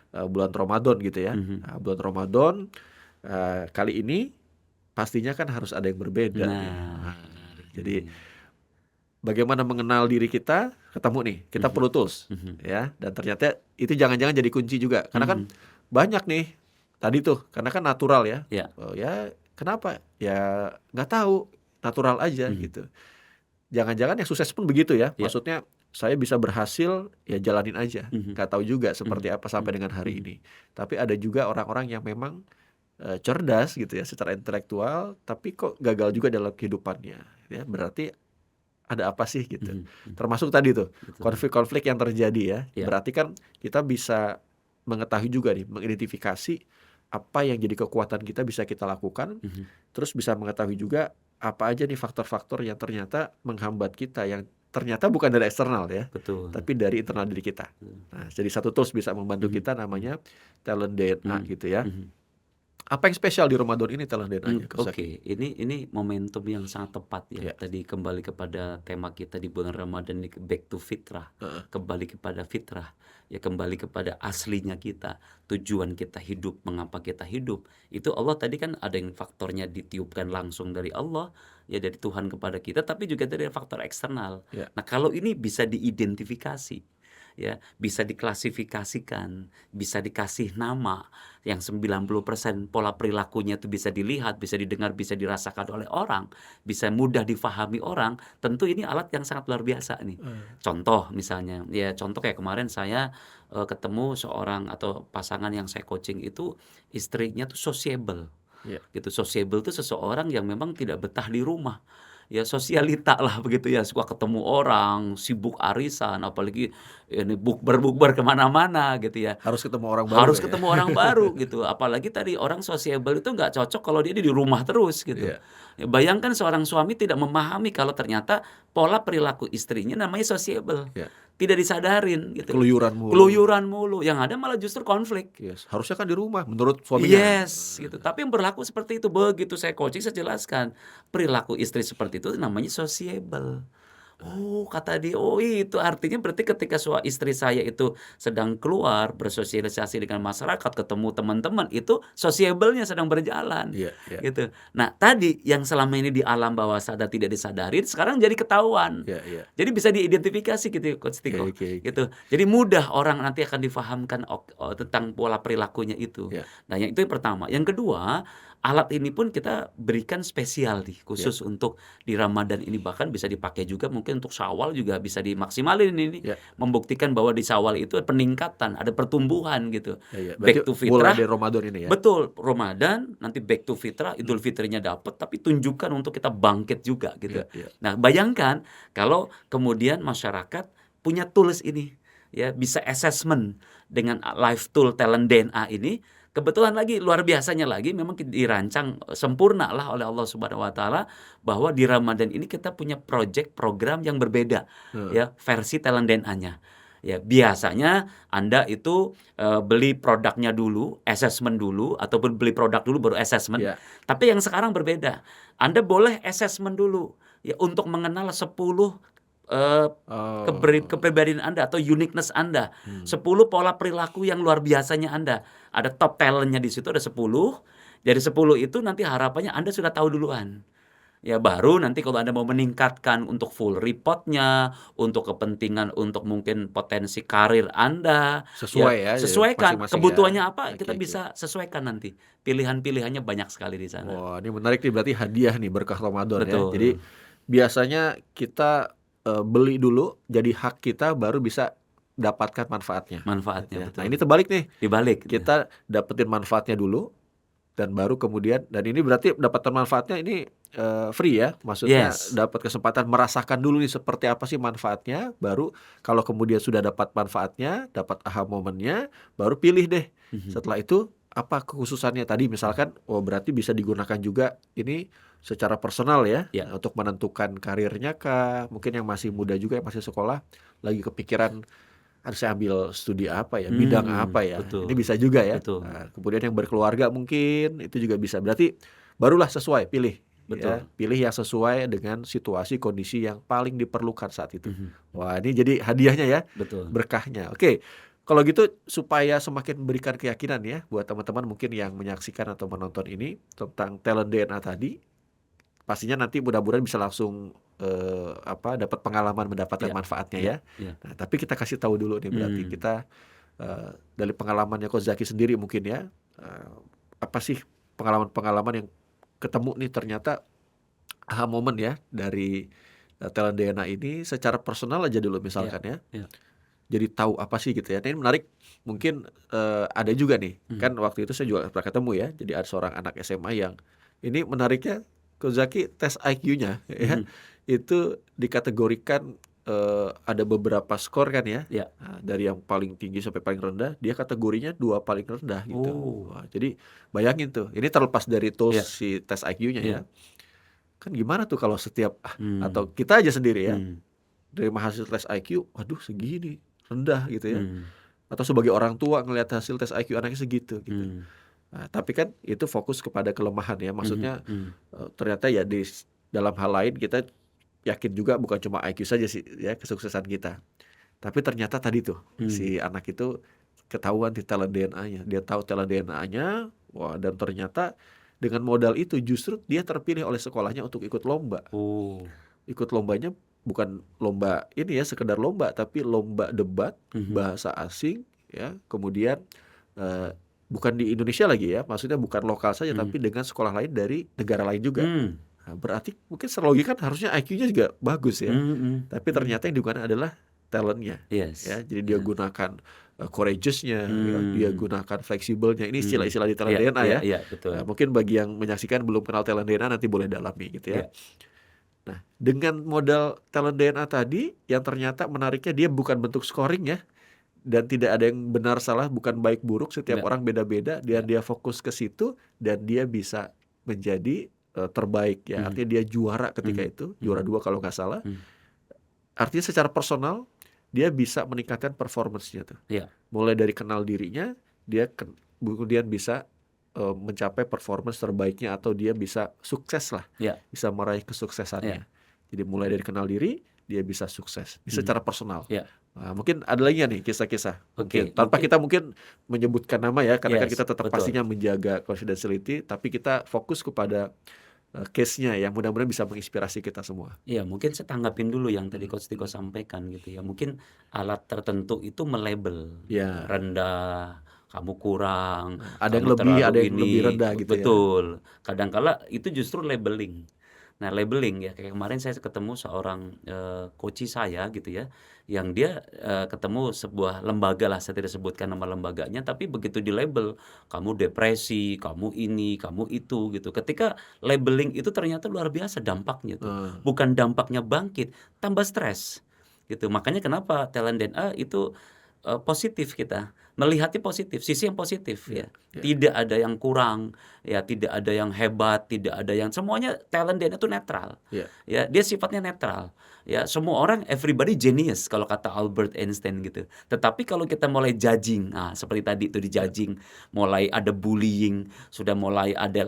bulan Ramadan gitu ya. Nah, bulan Ramadan kali ini pastinya kan harus ada yang berbeda. Nah, Jadi bagaimana mengenal diri kita, ketemu nih, kita perlu tools ya. Dan ternyata itu jangan-jangan jadi kunci juga. Karena kan banyak nih tadi tuh, karena kan natural ya. Ya. Oh, ya kenapa? Ya nggak tahu, natural aja gitu. Jangan-jangan yang sukses pun begitu ya. Maksudnya saya bisa berhasil, ya jalanin aja. Nggak tahu juga seperti apa sampai dengan hari ini. Tapi ada juga orang-orang yang memang cerdas gitu ya secara intelektual, tapi kok gagal juga dalam kehidupannya. Ya, berarti ada apa sih gitu. Termasuk tadi tuh konflik-konflik yang terjadi ya. Berarti kan kita bisa mengetahui juga nih, mengidentifikasi apa yang jadi kekuatan kita bisa kita lakukan. Terus bisa mengetahui juga apa aja nih faktor-faktor yang ternyata menghambat kita, yang ternyata bukan dari eksternal ya, Betul. tapi dari internal diri kita. Nah, jadi satu tools bisa membantu kita namanya talent DNA gitu ya. Apa yang spesial di Ramadan ini Talent DNA-nya, Coach Zaki? Oke, ini momentum yang sangat tepat ya. Iya. Tadi kembali kepada tema kita di bulan Ramadan ini, back to fitrah, Heeh. kembali kepada fitrah, ya kembali kepada aslinya kita, tujuan kita hidup, mengapa kita hidup. Itu Allah tadi kan ada yang faktornya ditiupkan langsung dari Allah, ya dari Tuhan kepada kita, tapi juga dari faktor eksternal. Iya. Nah, kalau ini bisa diidentifikasi, ya, bisa diklasifikasikan, bisa dikasih nama, yang 90% pola perilakunya itu bisa dilihat, bisa didengar, bisa dirasakan oleh orang, bisa mudah difahami orang, tentu ini alat yang sangat luar biasa nih. Contoh misalnya, ya contoh kayak kemarin saya ketemu seorang atau pasangan yang saya coaching itu istrinya tuh sociable Iya. gitu. Sociable tuh seseorang yang memang tidak betah di rumah. Ya sosialita lah begitu ya, suka ketemu orang, sibuk arisan, apalagi ini bukber-bukber kemana-mana gitu ya. Harus ketemu orang baru Harus ya? ketemu orang baru gitu, apalagi tadi orang sociable itu nggak cocok kalau dia di rumah terus gitu. Iya. Ya, bayangkan seorang suami tidak memahami kalau ternyata pola perilaku istrinya namanya sociable, Iya. tidak disadarin gitu. Keluyuran mulu. Keluyuran mulu, yang ada malah justru konflik. Yes. Harusnya kan di rumah menurut suaminya. Yes, gitu. Tapi yang berlaku seperti itu, begitu saya coaching saya jelaskan, perilaku istri seperti itu namanya sociable. Oh, kata dia, oh itu artinya berarti ketika istri saya itu sedang keluar bersosialisasi dengan masyarakat, ketemu teman-teman, itu sociable-nya sedang berjalan, Iya, iya. gitu. Nah, tadi yang selama ini di alam bawah sadar tidak disadarin, sekarang jadi ketahuan. Iya, iya. Jadi bisa diidentifikasi gitu, Coach Tiko, Oke. gitu. Jadi mudah orang nanti akan difahamkan tentang pola perilakunya itu. Iya. Nah, yang itu yang pertama. Yang kedua, alat ini pun kita berikan spesial nih, khusus untuk di Ramadan ini, bahkan bisa dipakai juga mungkin untuk Syawal juga bisa dimaksimalin ini. Iya. Membuktikan bahwa di Syawal itu ada peningkatan, ada pertumbuhan gitu. Iya, iya. Back to Berarti mulai fitrah. dari Ramadan ini ya? Betul, Ramadan nanti back to fitrah, Idul Fitrinya dapat, tapi tunjukkan untuk kita bangkit juga gitu. Iya, iya. Nah, bayangkan kalau kemudian masyarakat punya tools ini, ya bisa assessment dengan live tool talent DNA ini. Kebetulan lagi luar biasanya lagi memang dirancang sempurna lah oleh Allah Subhanahu wa taala bahwa di Ramadan ini kita punya project program yang berbeda, ya versi talent DNA-nya. Ya, biasanya Anda itu beli produknya dulu, assessment dulu, ataupun beli produk dulu baru assessment. Iya. Tapi yang sekarang berbeda. Anda boleh assessment dulu ya untuk mengenal 10 kepribadian Anda atau uniqueness Anda. 10 pola perilaku yang luar biasanya Anda. Ada top talent-nya di situ ada 10. Dari 10 itu nanti harapannya Anda sudah tahu duluan. Ya baru nanti kalau Anda mau meningkatkan untuk full report-nya, untuk kepentingan untuk mungkin potensi karir Anda, Sesuai ya, sesuaikan masing-masing kebutuhannya ya. apa, kita Oke. bisa sesuaikan nanti. Pilihan-pilihannya banyak sekali di sana. Wah, ini menarik nih, berarti hadiah nih berkah Ramadan ya. Betul. Jadi biasanya kita beli dulu jadi hak kita baru bisa dapatkan manfaatnya. Manfaatnya Ya. betul. Nah, ini terbalik nih. Dibalik. Kita dapetin manfaatnya dulu dan baru kemudian, dan ini berarti dapatkan manfaatnya ini free ya. Maksudnya Yes. dapat kesempatan merasakan dulu nih seperti apa sih manfaatnya, baru kalau kemudian sudah dapat manfaatnya, dapat aha momennya, baru pilih deh. Setelah itu apa kekhususannya tadi, misalkan oh berarti bisa digunakan juga ini secara personal ya, Ya. untuk menentukan karirnya kah, mungkin yang masih muda juga yang masih sekolah lagi kepikiran harus saya ambil studi apa ya, bidang apa ya, betul. ini bisa juga ya. Betul. Nah, kemudian yang berkeluarga mungkin itu juga bisa, berarti barulah sesuai, pilih ya, Betul. pilih yang sesuai dengan situasi kondisi yang paling diperlukan saat itu. Wah, ini jadi hadiahnya ya, Betul. berkahnya. Oke, kalau gitu supaya semakin memberikan keyakinan ya buat teman-teman mungkin yang menyaksikan atau menonton ini tentang talent DNA tadi, pastinya nanti mudah-mudahan bisa langsung dapat pengalaman mendapatkan Ya, manfaatnya ya, ya. ya. Nah, tapi kita kasih tahu dulu nih, berarti kita dari pengalamannya Coach Zaki sendiri mungkin ya, apa sih pengalaman-pengalaman yang ketemu nih ternyata aha moment ya dari talent DNA ini secara personal aja dulu misalkan ya. Ya. Jadi tahu apa sih gitu ya. Nah, ini menarik, mungkin ada juga nih, kan waktu itu saya juga pernah ketemu ya. Jadi ada seorang anak SMA yang ini menariknya Coach Zaki tes IQ-nya ya, itu dikategorikan ada beberapa skor kan ya. Ya. Nah, dari yang paling tinggi sampai paling rendah, dia kategorinya 2 paling rendah gitu. Oh. Wah, jadi bayangin tuh, ini terlepas dari tools Ya. si tes IQ-nya Ya. ya. Kan gimana tuh kalau setiap atau kita aja sendiri ya, dari hasil tes IQ, waduh segini, rendah gitu ya. Atau sebagai orang tua ngelihat hasil tes IQ anaknya segitu gitu. Nah, tapi kan itu fokus kepada kelemahan ya. Mhm, Maksudnya mhm. ternyata ya dalam hal lain kita yakin juga bukan cuma IQ saja sih ya kesuksesan kita. Tapi ternyata tadi tuh Mmm. si anak itu ketahuan di talent DNA-nya. Dia tahu talent DNA-nya, wah dan ternyata dengan modal itu justru dia terpilih oleh sekolahnya untuk ikut lomba. Oh. Ikut lombanya bukan lomba ini ya sekedar lomba, tapi lomba debat Mhm. bahasa asing ya. Kemudian eh, bukan di Indonesia lagi ya, maksudnya bukan lokal saja Mhm. tapi dengan sekolah lain dari negara lain juga. Mmm. Nah, berarti mungkin secara logika kan harusnya IQ-nya juga bagus ya. Mhm, mhm, Tapi mhm. ternyata yang digunakan adalah talentnya ya. Yes, Jadi dia iya. gunakan courageous-nya ya, dia Mmm. gunakan fleksibelnya. Ini Mhm. istilah-istilah di talent Iya, DNA iya, ya. iya, betul. Mungkin bagi yang menyaksikan belum kenal talent DNA nanti boleh dalami gitu ya. Iya. Nah, dengan modal talent DNA tadi yang ternyata menariknya dia bukan bentuk scoring ya, dan tidak ada yang benar salah, bukan baik buruk, setiap Enggak, orang beda-beda, iya. dia fokus ke situ dan dia bisa menjadi terbaik ya. Mhm, Artinya dia juara ketika mhm, itu, juara mhm, 2 kalau nggak salah. mhm. Artinya secara personal dia bisa meningkatkan performance-nya tuh. Iya. Mulai dari kenal dirinya, dia kemudian bisa mencapai performance terbaiknya atau dia bisa sukses lah, Iya. bisa meraih Iya. kesuksesannya. Jadi mulai dari kenal diri, dia bisa sukses, Mhm. secara personal. Iya. Nah, mungkin ada lagi nih kisah-kisah, mungkin Oke, tanpa mungkin kita mungkin menyebutkan nama ya, karena kan yes, kita tetap betul. pastinya menjaga confidentiality, tapi kita fokus kepada case-nya yang mudah-mudahan bisa menginspirasi kita semua. Iya, mungkin saya tanggapin dulu yang tadi Mhm. Coach Tiko sampaikan gitu ya. Mungkin alat tertentu itu melabel, Ya, rendah, kamu kurang, ada yang kamu lebih, ada terlalu yang lebih ini, rendah gitu ya. betul. Kadangkala itu justru labeling. Nah, labeling ya, kayak kemarin saya ketemu seorang, coach saya gitu ya, yang dia, ketemu sebuah lembaga lah, saya tidak sebutkan nama lembaganya, tapi begitu di-label, kamu depresi, kamu ini, kamu itu, gitu. Ketika labeling itu ternyata luar biasa dampaknya tuh. Eee, Bukan dampaknya bangkit, tambah stres, gitu. Makanya kenapa talent DNA itu, positif kita, melihatnya positif, sisi yang positif iya ya. iya Tidak ada yang kurang, ya tidak ada yang hebat, tidak ada yang semuanya talent DNA itu netral. iya. Ya, dia sifatnya netral. Ya, semua orang everybody genius kalau kata Albert Einstein gitu. Tetapi kalau kita mulai judging, nah seperti tadi itu Iya, di-judging, mulai ada bullying, sudah mulai ada,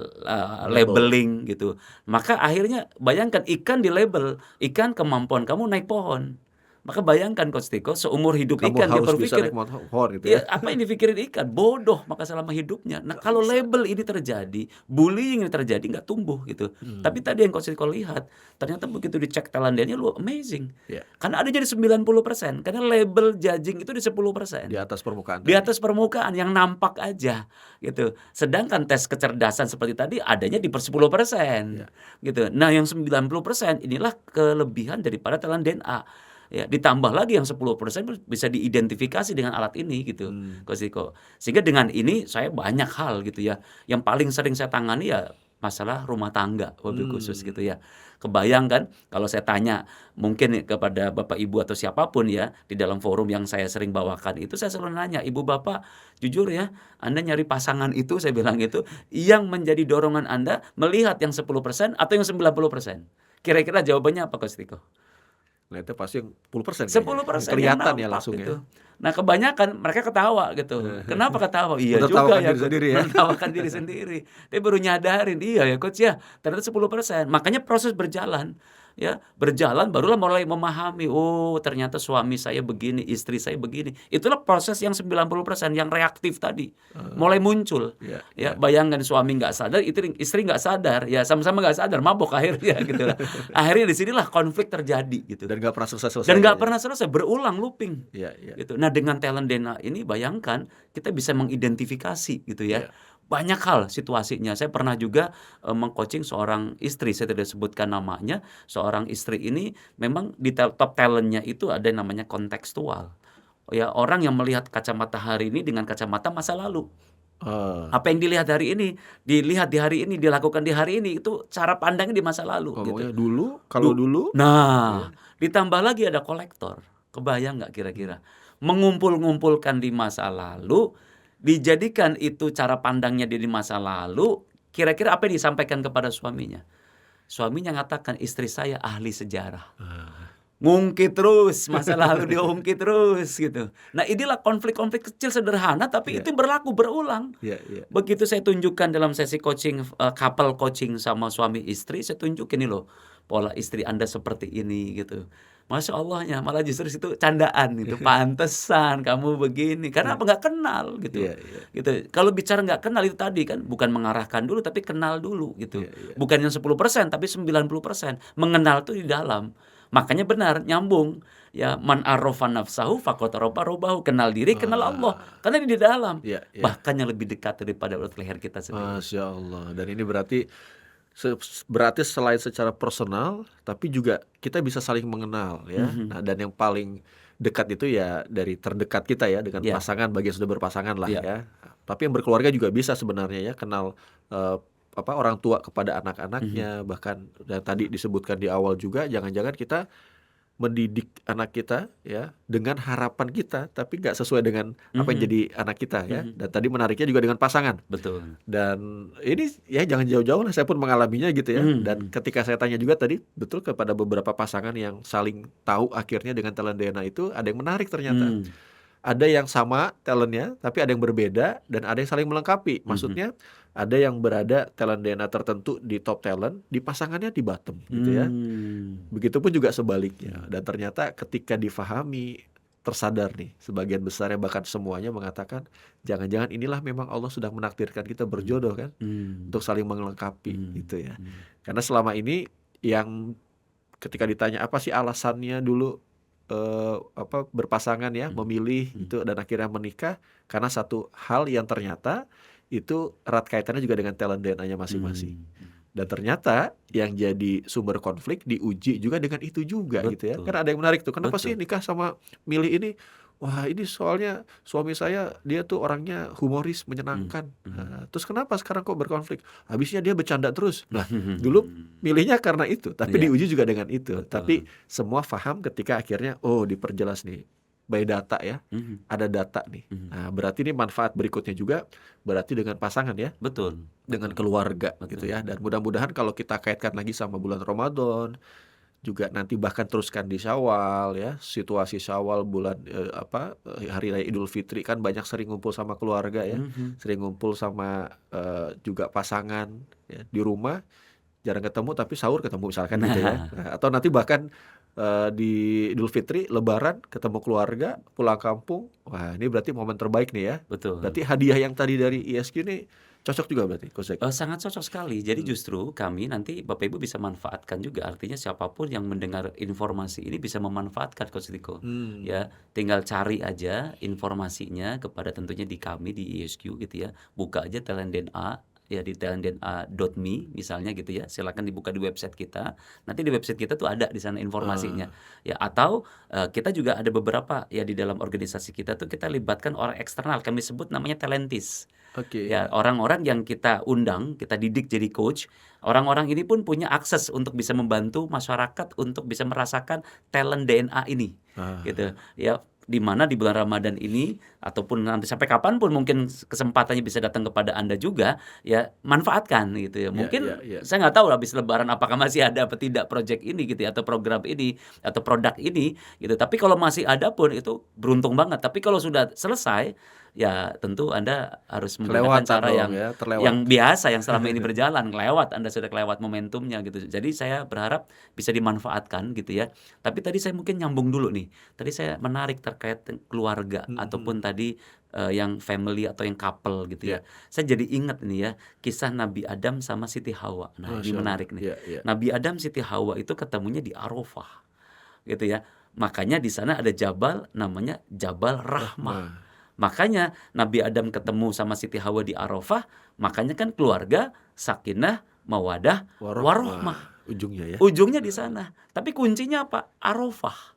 label. labeling gitu. Maka akhirnya bayangkan ikan di-label, ikan kemampuan kamu naik pohon. Maka bayangkan Coach Tiko, seumur hidup Kamu ikan dia harus bisa naik berpikir, motor gitu ya. ya, apa yang dipikirin ikan? Bodoh maka selama hidupnya. Nah, Nggak kalau bisa. label ini terjadi, bullying ini terjadi, nggak tumbuh gitu. Tapi Mhm, tadi yang Coach Rico lihat, ternyata begitu dicek talendernya lu amazing. iya, Karena ada jadi 90%, karena label judging itu di di 10%. atas permukaan Di tadi. atas permukaan yang nampak aja gitu. Sedangkan tes kecerdasan seperti tadi adanya di 10% Iya, gitu. Nah, yang 90% inilah kelebihan daripada talent DNA. Ya, ditambah lagi yang 10% bisa diidentifikasi dengan alat ini gitu, mmm, Coach Rico. Sehingga dengan ini saya banyak hal gitu ya, yang paling sering saya tangani ya masalah rumah tangga, wabil khusus gitu mmm, ya. Kebayang kan kalau saya tanya mungkin kepada Bapak Ibu atau siapapun ya, di dalam forum yang saya sering bawakan itu saya selalu nanya, "Ibu Bapak, jujur ya, Anda nyari pasangan itu," saya bilang gitu, "yang menjadi dorongan Anda melihat yang 10% atau yang 90%?" Kira-kira jawabannya apa Coach Rico? nah itu pasti yang 10% kayaknya. 10% yang Kelihatan ya nampak langsung ya. gitu. Nah, kebanyakan mereka ketawa gitu. Kenapa ketawa? Iya juga Menertawakan ya, diri Coach, sendiri ya. menertawakan diri sendiri. Dia baru nyadarin, iya ya, Coach, ya, ternyata 10%. Makanya proses berjalan, ya, berjalan barulah mulai memahami, oh ternyata suami saya begini, istri saya begini. Itulah proses yang 90% yang reaktif tadi, Eee, mulai muncul. iya Ya, iya. bayangkan suami nggak sadar, istri nggak sadar, ya sama-sama nggak sadar, mabok akhirnya gitu lah. Akhirnya di sinilah konflik terjadi gitu. Dan nggak pernah selesai-selesai Dan nggak kayaknya. pernah selesai, berulang, looping, Iya iya gitu. Nah, dengan talent DNA ini bayangkan kita bisa mengidentifikasi gitu ya, iya. banyak hal situasinya. Saya pernah juga, meng-coaching seorang istri, saya tidak sebutkan namanya. Seorang istri ini memang di top talent-nya itu ada yang namanya kontekstual. Ya, orang yang melihat kacamata hari ini dengan kacamata masa lalu. Eee, Apa yang dilihat hari ini, dilihat di hari ini, dilakukan di hari ini, itu cara pandangnya di masa lalu, gitu. ngomongnya dulu, kalau dulu gitu ya. Nah, ditambah lagi ada kolektor. Kebayang nggak Mmm, kira-kira? Mengumpul-ngumpulkan di masa lalu, dijadikan itu cara pandangnya dia di masa lalu, kira-kira apa yang disampaikan kepada suaminya? Suaminya mengatakan, "Istri saya ahli sejarah." ah, ngungkit terus, masa lalu diungkit terus gitu. Nah, inilah konflik-konflik kecil sederhana tapi Iya, itu berlaku berulang. iya, iya. Begitu saya tunjukkan dalam sesi coaching, couple coaching sama suami istri, saya tunjukin nih loh, pola istri Anda seperti ini gitu. Masya Allahnya, malah justru itu candaan gitu, pantesan kamu begini, karena apa? Nggak kenal gitu. Iya, iya, Gitu. Kalau bicara nggak kenal itu tadi kan bukan mengarahkan dulu tapi kenal dulu gitu. iya, iya. Bukan yang 10% tapi 90%. Mengenal tuh di dalam. Makanya benar nyambung. Ya man arrofa nafsahu faqad arafa robbahu. Kenal diri, kenal Allah. Ah, Karena di dalam. iya, iya. Bahkan yang lebih dekat daripada urat leher kita sendiri. Masya Allah. Dan ini berarti berarti selain secara personal, tapi juga kita bisa saling mengenal ya. Mhm. Nah, dan yang paling dekat itu ya dari terdekat kita ya dengan Ya, pasangan bagi yang sudah berpasangan lah ya. ya. Tapi yang berkeluarga juga bisa sebenarnya ya kenal orang tua kepada Mhm. anak-anaknya, bahkan dan tadi disebutkan di awal juga jangan-jangan kita mendidik anak kita ya dengan harapan kita tapi nggak sesuai dengan apa yang Mhm. jadi anak kita ya. Mhm. Dan tadi menariknya juga dengan pasangan. Betul. Dan ini ya jangan jauh-jauh lah, saya pun mengalaminya gitu ya. Dan Mhm. ketika saya tanya juga tadi, betul kepada beberapa pasangan yang saling tahu akhirnya dengan talent DNA itu, ada yang menarik ternyata. Mhm. Ada yang sama talentnya, tapi ada yang berbeda, dan ada yang saling melengkapi. Mhm. Maksudnya, ada yang berada talent DNA tertentu di top talent, di pasangannya di bottom gitu ya. Begitupun juga sebaliknya. Dan ternyata ketika difahami, tersadar nih, sebagian besarnya bahkan semuanya mengatakan, jangan-jangan inilah memang Allah sudah menakdirkan kita berjodoh kan, untuk saling melengkapi gitu ya. Karena selama ini yang ketika ditanya apa sih alasannya dulu berpasangan ya, memilih itu dan akhirnya menikah, karena satu hal yang ternyata itu erat kaitannya juga dengan talent DNA-nya masing-masing. Dan ternyata yang jadi sumber konflik diuji juga dengan itu juga gitu ya. Kan Betul. ada yang menarik tuh, kenapa sih Betul. nikah sama milih ini? Wah, ini soalnya suami saya dia tuh orangnya humoris, menyenangkan. Nah, terus kenapa sekarang kok berkonflik? Habisnya dia bercanda terus. Nah, dulu milihnya karena itu, tapi Iya, diuji juga dengan itu. Tapi betul. semua paham ketika akhirnya, oh diperjelas nih, by data ya, Mhm. ada data nih. Mhm. Nah, berarti ini manfaat berikutnya juga, berarti dengan pasangan ya, Betul. dengan Betul. keluarga gitu Betul. ya. Dan mudah-mudahan kalau kita kaitkan lagi sama bulan Ramadan, juga nanti bahkan teruskan di Syawal ya, situasi Syawal bulan hari raya Idul Fitri kan banyak sering ngumpul sama keluarga ya, Mhm. sering ngumpul sama juga pasangan ya, di rumah jarang ketemu tapi sahur ketemu misalkan gitu ya. Nah, Nah, atau nanti bahkan di Idul Fitri Lebaran ketemu keluarga, pulang kampung. Wah, ini berarti momen terbaik nih ya. betul. Berarti hadiah yang tadi dari ISQ ini cocok juga berarti, Coach Zack? Sangat cocok sekali. Jadi justru kami nanti Bapak Ibu bisa manfaatkan juga. Artinya siapapun yang mendengar informasi ini bisa memanfaatkan Coach Diko. Hmm. Ya, tinggal cari aja informasinya kepada tentunya di kami di ISQ gitu ya. Buka aja Talent DNA ya di talentdna.me misalnya gitu ya. Silakan dibuka di website kita. Nanti di website kita tuh ada di sana informasinya. Ya, atau kita juga ada beberapa ya di dalam organisasi kita tuh kita libatkan orang eksternal. Kami sebut namanya talentis. Oke. Ya, orang-orang yang kita undang, kita didik jadi coach, orang-orang ini pun punya akses untuk bisa membantu masyarakat untuk bisa merasakan talent DNA ini, Ah, gitu. Ya, di mana di bulan Ramadan ini ataupun nanti sampai kapanpun mungkin kesempatannya bisa datang kepada Anda juga, ya manfaatkan gitu ya. ya, Mungkin ya, ya. saya nggak tahu habis Lebaran apakah masih ada apa tidak project ini gitu ya, atau program ini atau produk ini gitu. Tapi kalau masih ada pun itu beruntung banget. Tapi kalau sudah selesai ya tentu Anda harus menggunakan Kelewatan cara dong ya, terlewat. yang biasa yang selama ini berjalan, kelewat, Anda sudah kelewat momentumnya gitu. Jadi saya berharap bisa dimanfaatkan gitu ya. Tapi tadi saya mungkin nyambung dulu nih. Tadi saya menarik terkait keluarga ataupun tadi yang family atau yang couple gitu ya. Ya, Saya jadi ingat nih ya kisah Nabi Adam sama Siti Hawa. Nah, ini Masya Allah. menarik nih. Ya, ya. Nabi Adam Siti Hawa itu ketemunya di Arafah gitu ya. Makanya di sana ada jabal namanya Jabal Rahmah. Nah, Makanya Nabi Adam ketemu sama Siti Hawa di Arafah, makanya kan keluarga sakinah, mawadah, warohmah. ujungnya ya. Ujungnya di sana. Tapi kuncinya apa? Arafah.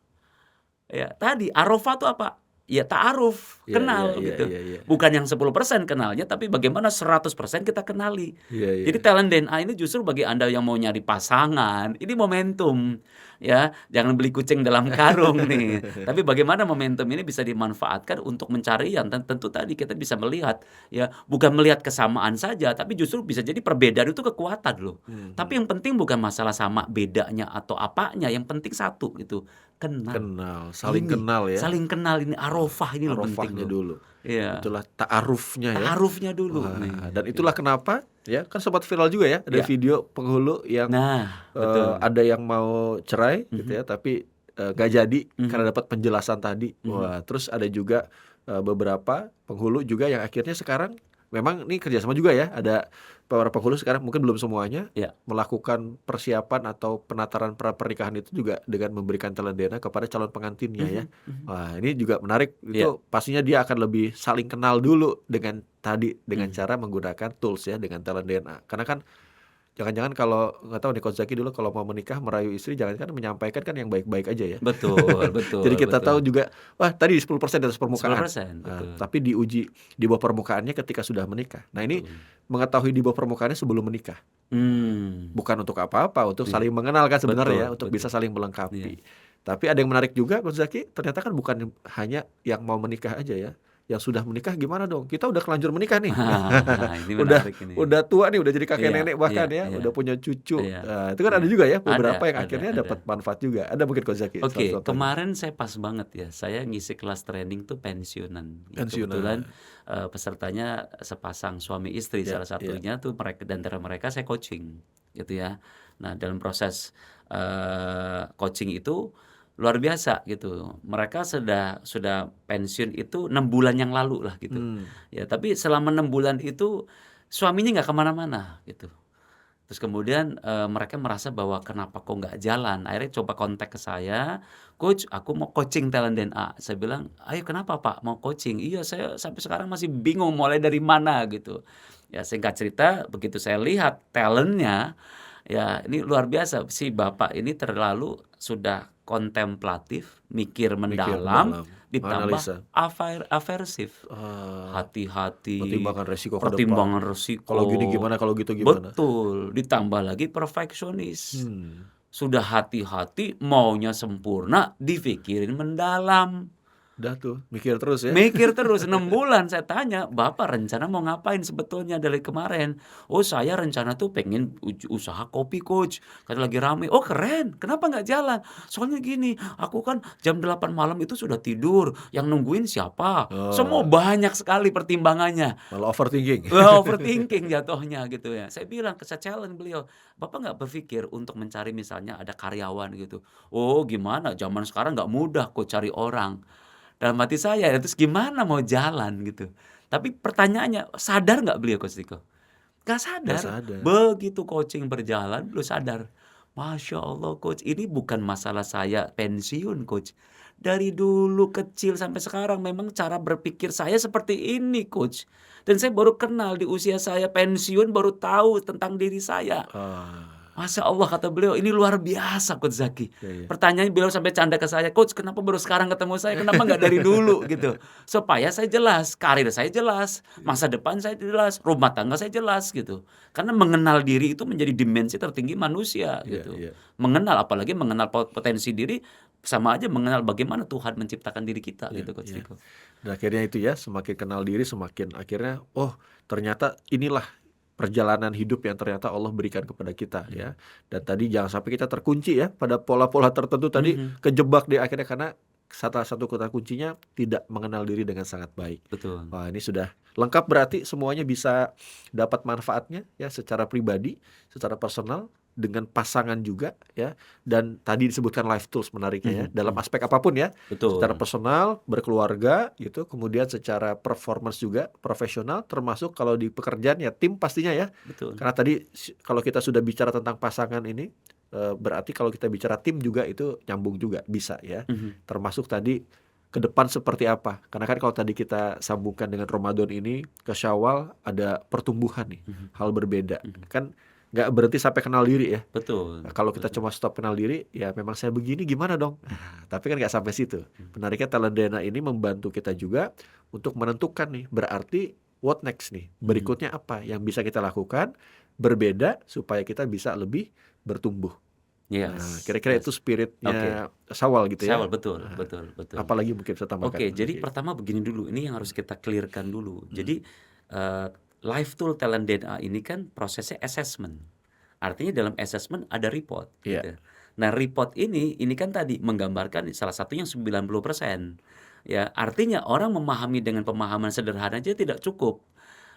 Ya, tadi Arafah itu apa? Ya ta'aruf, Ya, kenal ya, ya, gitu. ya, ya. Bukan yang 10% kenalnya, tapi bagaimana 100% kita kenali. Ya, ya. Jadi talent DNA ini justru bagi Anda yang mau nyari pasangan, ini momentum. Ya, jangan beli kucing dalam karung nih. Tapi bagaimana momentum ini bisa dimanfaatkan untuk mencari yang tentu tadi kita bisa melihat ya, bukan melihat kesamaan saja, tapi justru bisa jadi perbedaan itu kekuatan loh. Tapi yang penting bukan masalah sama bedanya atau apanya, yang penting satu gitu. kenal. saling Ini kenal ya, saling kenal, ini arofah ini loh penting arofahnya loh. dulu. Iya, Itulah ta'arufnya ya. ta'arufnya dulu nih. Wah, dan itulah kenapa ya kan sempat viral juga ya ada Ya, video penghulu yang nah betul. ada yang mau cerai gitu Mhm, ya tapi nggak jadi mhm, karena dapat penjelasan tadi. mhm. Wah, terus ada juga beberapa penghulu juga yang akhirnya sekarang memang ini kerjasama juga ya. Ada para penghulu sekarang mungkin belum semuanya Ya, melakukan persiapan atau penataran pra pernikahan itu juga dengan memberikan teledena kepada calon pengantinnya ya. mhm, mhm. Wah, ini juga menarik. Ya, Itu pastinya dia akan lebih saling kenal dulu dengan tadi dengan mhm. cara menggunakan tools ya dengan talent DNA. Karena kan jangan-jangan kalau nggak tahu nih Coach Zaki dulu kalau mau menikah merayu istri jangan kan menyampaikan kan yang baik-baik aja ya. Betul, Jadi betul, kita betul. tahu juga wah tadi 10% di atas permukaan. 10%, betul, Tapi diuji di bawah permukaannya ketika sudah menikah. Nah, ini betul. mengetahui di bawah permukaannya sebelum menikah. Hmm, Bukan untuk apa-apa, untuk iya, saling mengenal kan sebenarnya ya, betul, untuk betul. bisa saling Iya. melengkapi. Tapi ada yang menarik juga Coach Zaki, ternyata kan bukan hanya yang mau menikah aja ya. Yang sudah menikah gimana dong? Kita udah kelanjur menikah nih. Ini Udah menarik ini. udah tua nih, udah jadi kakek Iya, nenek iya, bahkan ya, iya, udah punya cucu. iya, Itu kan ada iya. juga ya Ada, beberapa yang ada, akhirnya ada. dapat manfaat juga. Ada mungkin Coach Zaki salah Oke, contohnya? kemarin saya pas banget ya, saya ngisi kelas training tuh pensiunan. Kebetulan Pensiunan. pesertanya sepasang suami istri, Ya, salah ya. satunya tuh mereka, dan antara mereka saya coaching, gitu ya. Nah, dalam proses coaching itu luar biasa gitu. Mereka sudah pensiun itu 6 bulan yang lalu lah gitu. Hmm. Ya, tapi selama 6 bulan itu suaminya nggak kemana-mana gitu. Terus kemudian mereka merasa bahwa kenapa kok nggak jalan. Akhirnya coba kontak ke saya, "Coach, aku mau coaching talent DNA." Saya bilang, "Ayo kenapa Pak mau coaching?" "Iya, saya sampai sekarang masih bingung mulai dari mana," gitu. Ya singkat cerita begitu saya lihat talentnya, ya ini luar biasa. Si Bapak ini terlalu sudah kontemplatif, mikir Mikir mendalam, mendalam, ditambah menganalisa. aversif. Ah, Hati-hati, pertimbangan resiko ke depan. pertimbangan Kalau gini resiko. gimana, kalau gitu gimana? Betul, ditambah lagi perfeksionis. Hmm. Sudah hati-hati, maunya sempurna, dipikirin mendalam. Udah tuh, mikir terus ya. Mikir terus 6 bulan saya tanya, "Bapak rencana mau ngapain sebetulnya dari kemarin?" "Oh, saya rencana tuh pengen usaha kopi, Coach, kan lagi rame." "Oh, keren, kenapa nggak jalan?" "Soalnya gini, aku kan jam 8 malam itu sudah tidur, yang nungguin siapa?" Semua Oh, banyak sekali pertimbangannya. malah overthinking. Overthinking jatuhnya gitu ya. Saya bilang, saya challenge beliau, "Bapak nggak berpikir untuk mencari misalnya ada karyawan gitu?" "Oh, gimana, zaman sekarang nggak mudah kok cari orang." Dalam hati saya, "Ya terus gimana mau jalan?" Gitu. Tapi pertanyaannya, sadar nggak beliau Coach Rico? Nggak Nggak sadar. sadar. Begitu coaching berjalan, beliau sadar, "Masya Allah Coach, ini bukan masalah saya pensiun Coach. Dari dulu kecil sampai sekarang memang cara berpikir saya seperti ini Coach. Dan saya baru kenal di usia saya pensiun, baru tahu tentang diri saya." Ah, Masya Allah kata beliau, "Ini luar biasa Coach Zaki." iya, iya. Pertanyaannya beliau sampai canda ke saya, "Coach, kenapa baru sekarang ketemu saya? Kenapa nggak dari dulu?" Gitu. Supaya saya jelas, karir saya jelas, masa depan saya jelas, rumah tangga saya jelas gitu. Karena mengenal diri itu menjadi dimensi tertinggi manusia Iya, gitu. iya, Mengenal, apalagi mengenal potensi diri, sama aja mengenal bagaimana Tuhan menciptakan diri kita iya, gitu Coach iya. Riko. Dan akhirnya itu ya, semakin kenal diri, semakin akhirnya, oh ternyata inilah perjalanan hidup yang ternyata Allah berikan kepada kita ya. Dan tadi jangan sampai kita terkunci ya pada pola-pola tertentu tadi, Mhm, kejebak di akhirnya karena salah satu kata kuncinya tidak mengenal diri dengan sangat baik. betul. Wah, ini sudah lengkap berarti semuanya bisa dapat manfaatnya ya secara pribadi, secara personal, dengan pasangan juga ya. Dan tadi disebutkan life tools menariknya ya, Mhm, dalam mhm. aspek apapun ya. Secara Betul. personal, berkeluarga gitu, kemudian secara performance juga profesional, termasuk kalau di pekerjaan ya tim pastinya ya. Betul. Karena tadi kalau kita sudah bicara tentang pasangan ini, berarti kalau kita bicara tim juga itu nyambung juga bisa ya. Mhm, Termasuk tadi ke depan seperti apa. Karena kan kalau tadi kita sambungkan dengan Ramadan ini ke Syawal ada pertumbuhan nih, mhm, hal berbeda. mhm. Kan nggak berhenti sampai kenal diri ya. Betul, Nah, kalau kita betul. cuma stop kenal diri, ya memang saya begini gimana dong? Nah, tapi kan nggak sampai situ. Mhm, Menariknya talent DNA ini membantu kita juga untuk menentukan nih, berarti what next nih? mhm. Berikutnya apa yang bisa kita lakukan berbeda supaya kita bisa lebih bertumbuh. Nah, Yes, kira-kira itu yes. Oke, spiritnya Syawal gitu ya. Syawal, betul, Nah, betul, betul. apalagi mungkin bisa tambahkan Oke, Mas jadi Zaki? pertama begini dulu, ini yang harus kita clear-kan dulu. Hmm, Jadi, life tool talent DNA ini kan prosesnya assessment. Artinya dalam assessment ada report iya, gitu. Nah, report ini kan tadi menggambarkan salah satunya 90%. Ya, artinya orang memahami dengan pemahaman sederhana aja tidak cukup.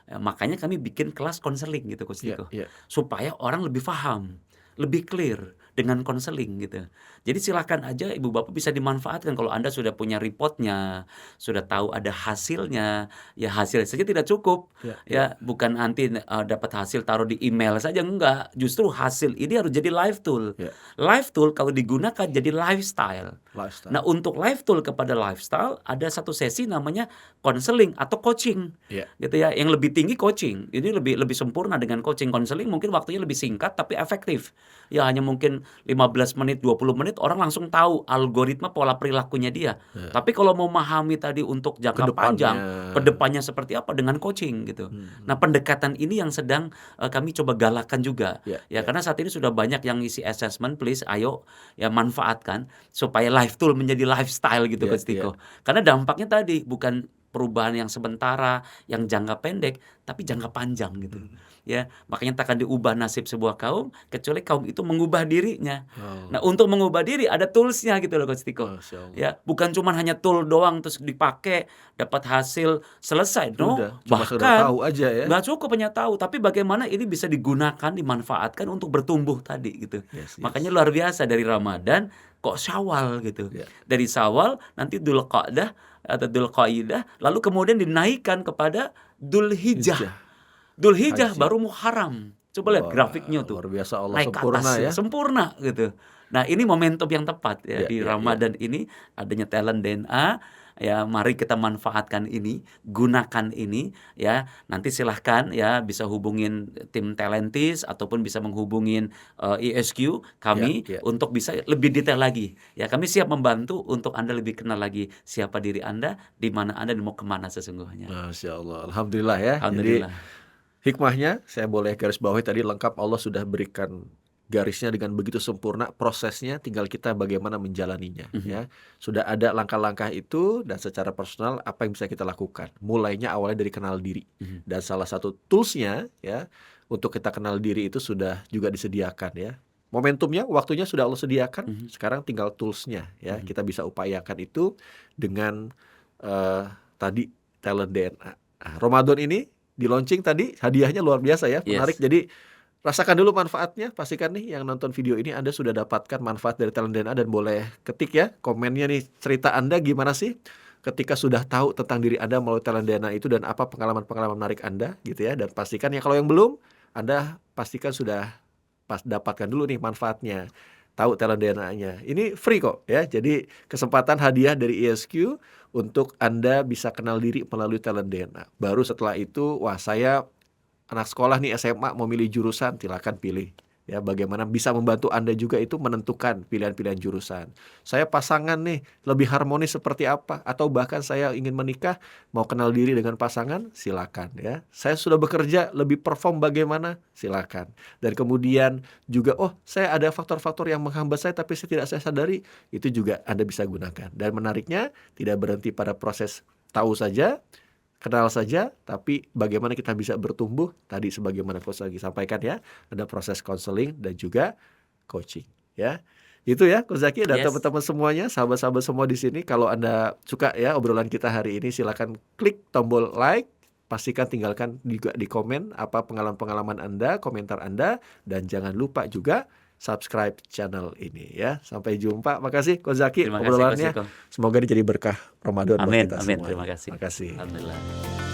Makanya kami bikin kelas konseling gitu Coach Iya, Tiko. iya. Supaya orang lebih paham, lebih clear dengan konseling gitu. Jadi silakan aja Ibu Bapak bisa dimanfaatkan kalau Anda sudah punya reportnya, sudah tahu ada hasilnya, ya hasil saja tidak cukup. Iya, iya. Ya, bukan nanti dapat hasil taruh di email saja, enggak. Justru hasil ini harus jadi live tool. Iya. Live tool kalau digunakan jadi lifestyle. Nah, Lifestyle. untuk live tool kepada lifestyle ada satu sesi namanya konseling atau coaching. Iya. Gitu ya. Yang lebih tinggi coaching. Ini lebih sempurna dengan coaching. Konseling mungkin waktunya lebih singkat tapi efektif. Ya hanya mungkin 15 menit, 20 menit orang langsung tahu algoritma pola perilakunya dia. Iya. Tapi kalau mau memahami tadi untuk jangka panjang, ke depannya seperti apa dengan coaching gitu. Nah, pendekatan ini yang sedang kami coba galakan juga. Iya, Ya, iya. karena saat ini sudah banyak yang isi assessment, please ayo ya manfaatkan supaya live tool menjadi lifestyle gitu Iya, Coach Tiko. Karena dampaknya tadi bukan perubahan yang sementara, yang jangka pendek, tapi jangka panjang gitu. Ya, makanya takkan diubah nasib sebuah kaum kecuali kaum itu mengubah dirinya. Oh, Nah, untuk mengubah diri ada toolsnya gitu loh Coach Tiko. Masya Allah. Ya, bukan cuma hanya tool doang terus dipakai dapat hasil selesai. No, Sudah, cuma sekedar bahkan tahu aja ya. nggak cukup hanya tahu, tapi bagaimana ini bisa digunakan, dimanfaatkan untuk bertumbuh tadi gitu. Yes, yes. Makanya luar biasa dari Ramadan kok Syawal gitu. Ya. Dari Syawal nanti Dzulqa'dah atau Dzulqaidah lalu kemudian dinaikkan kepada Dzulhijjah. Hijjah. Dzulhijjah Haji. baru Muharram. Coba lihat Wah, grafiknya tuh. luar biasa, Allah Naik ke sempurna atas ya. sempurna gitu. Nah, ini momentum yang tepat ya Ya, di ya, ya. Ramadan ini adanya talent DNA. Ya, mari kita manfaatkan ini, gunakan ini ya. Nanti silahkan ya bisa hubungin tim Talentis ataupun bisa menghubungin ISQ kami Ya, ya. untuk bisa lebih detail lagi. Ya, kami siap membantu untuk Anda lebih kenal lagi siapa diri Anda, di mana Anda dan mau kemana sesungguhnya. Masya Allah, alhamdulillah ya. Alhamdulillah. Jadi hikmahnya saya boleh garis bawahi tadi lengkap, Allah sudah berikan garisnya dengan begitu sempurna, prosesnya tinggal kita bagaimana menjalaninya ya. Sudah ada langkah-langkah itu dan secara personal apa yang bisa kita lakukan. Mulainya awalnya dari kenal diri. Dan salah satu toolsnya ya untuk kita kenal diri itu sudah juga disediakan ya. Momentumnya, waktunya sudah Allah sediakan. Sekarang tinggal toolsnya ya. Kita bisa upayakan itu dengan tadi talent DNA. Ramadan ini di launching tadi hadiahnya luar biasa ya, menarik. Yes. Jadi rasakan dulu manfaatnya. Pastikan nih yang nonton video ini Anda sudah dapatkan manfaat dari talent DNA dan boleh ketik ya komennya nih, cerita Anda gimana sih ketika sudah tahu tentang diri Anda melalui talent DNA itu dan apa pengalaman-pengalaman menarik Anda gitu ya. Dan pastikan ya kalau yang belum, Anda pastikan sudah dapatkan dulu nih manfaatnya. Tahu talent DNA-nya. Ini free kok ya. Jadi kesempatan hadiah dari ISQ untuk Anda bisa kenal diri melalui talent DNA. Baru setelah itu, wah saya anak sekolah nih SMA mau milih jurusan, silakan pilih. Ya, bagaimana bisa membantu Anda juga itu menentukan pilihan-pilihan jurusan. Saya pasangan nih, lebih harmonis seperti apa? Atau bahkan saya ingin menikah, mau kenal diri dengan pasangan, silakan ya. Saya sudah bekerja, lebih perform bagaimana? Silakan. Dan kemudian juga, oh saya ada faktor-faktor yang menghambat saya tapi saya sadari, itu juga Anda bisa gunakan. Dan menariknya, tidak berhenti pada proses tahu saja, kenal saja, tapi bagaimana kita bisa bertumbuh, tadi sebagaimana Coach lagi sampaikan ya, ada proses konseling dan juga coaching ya. Itu ya Coach Zaki dan Yes. teman-teman semuanya, sahabat-sahabat semua di sini, kalau Anda suka ya obrolan kita hari ini, silakan klik tombol like, pastikan tinggalkan juga di komen apa pengalaman-pengalaman Anda, komentar Anda, dan jangan lupa juga subscribe channel ini ya. Sampai jumpa. Makasih Coach Zaki Terima kasih, obrolannya. Coach Iko. Semoga ini jadi berkah Ramadan buat Amin, kita amin. semua. Terima kasih. Makasih. Alhamdulillah.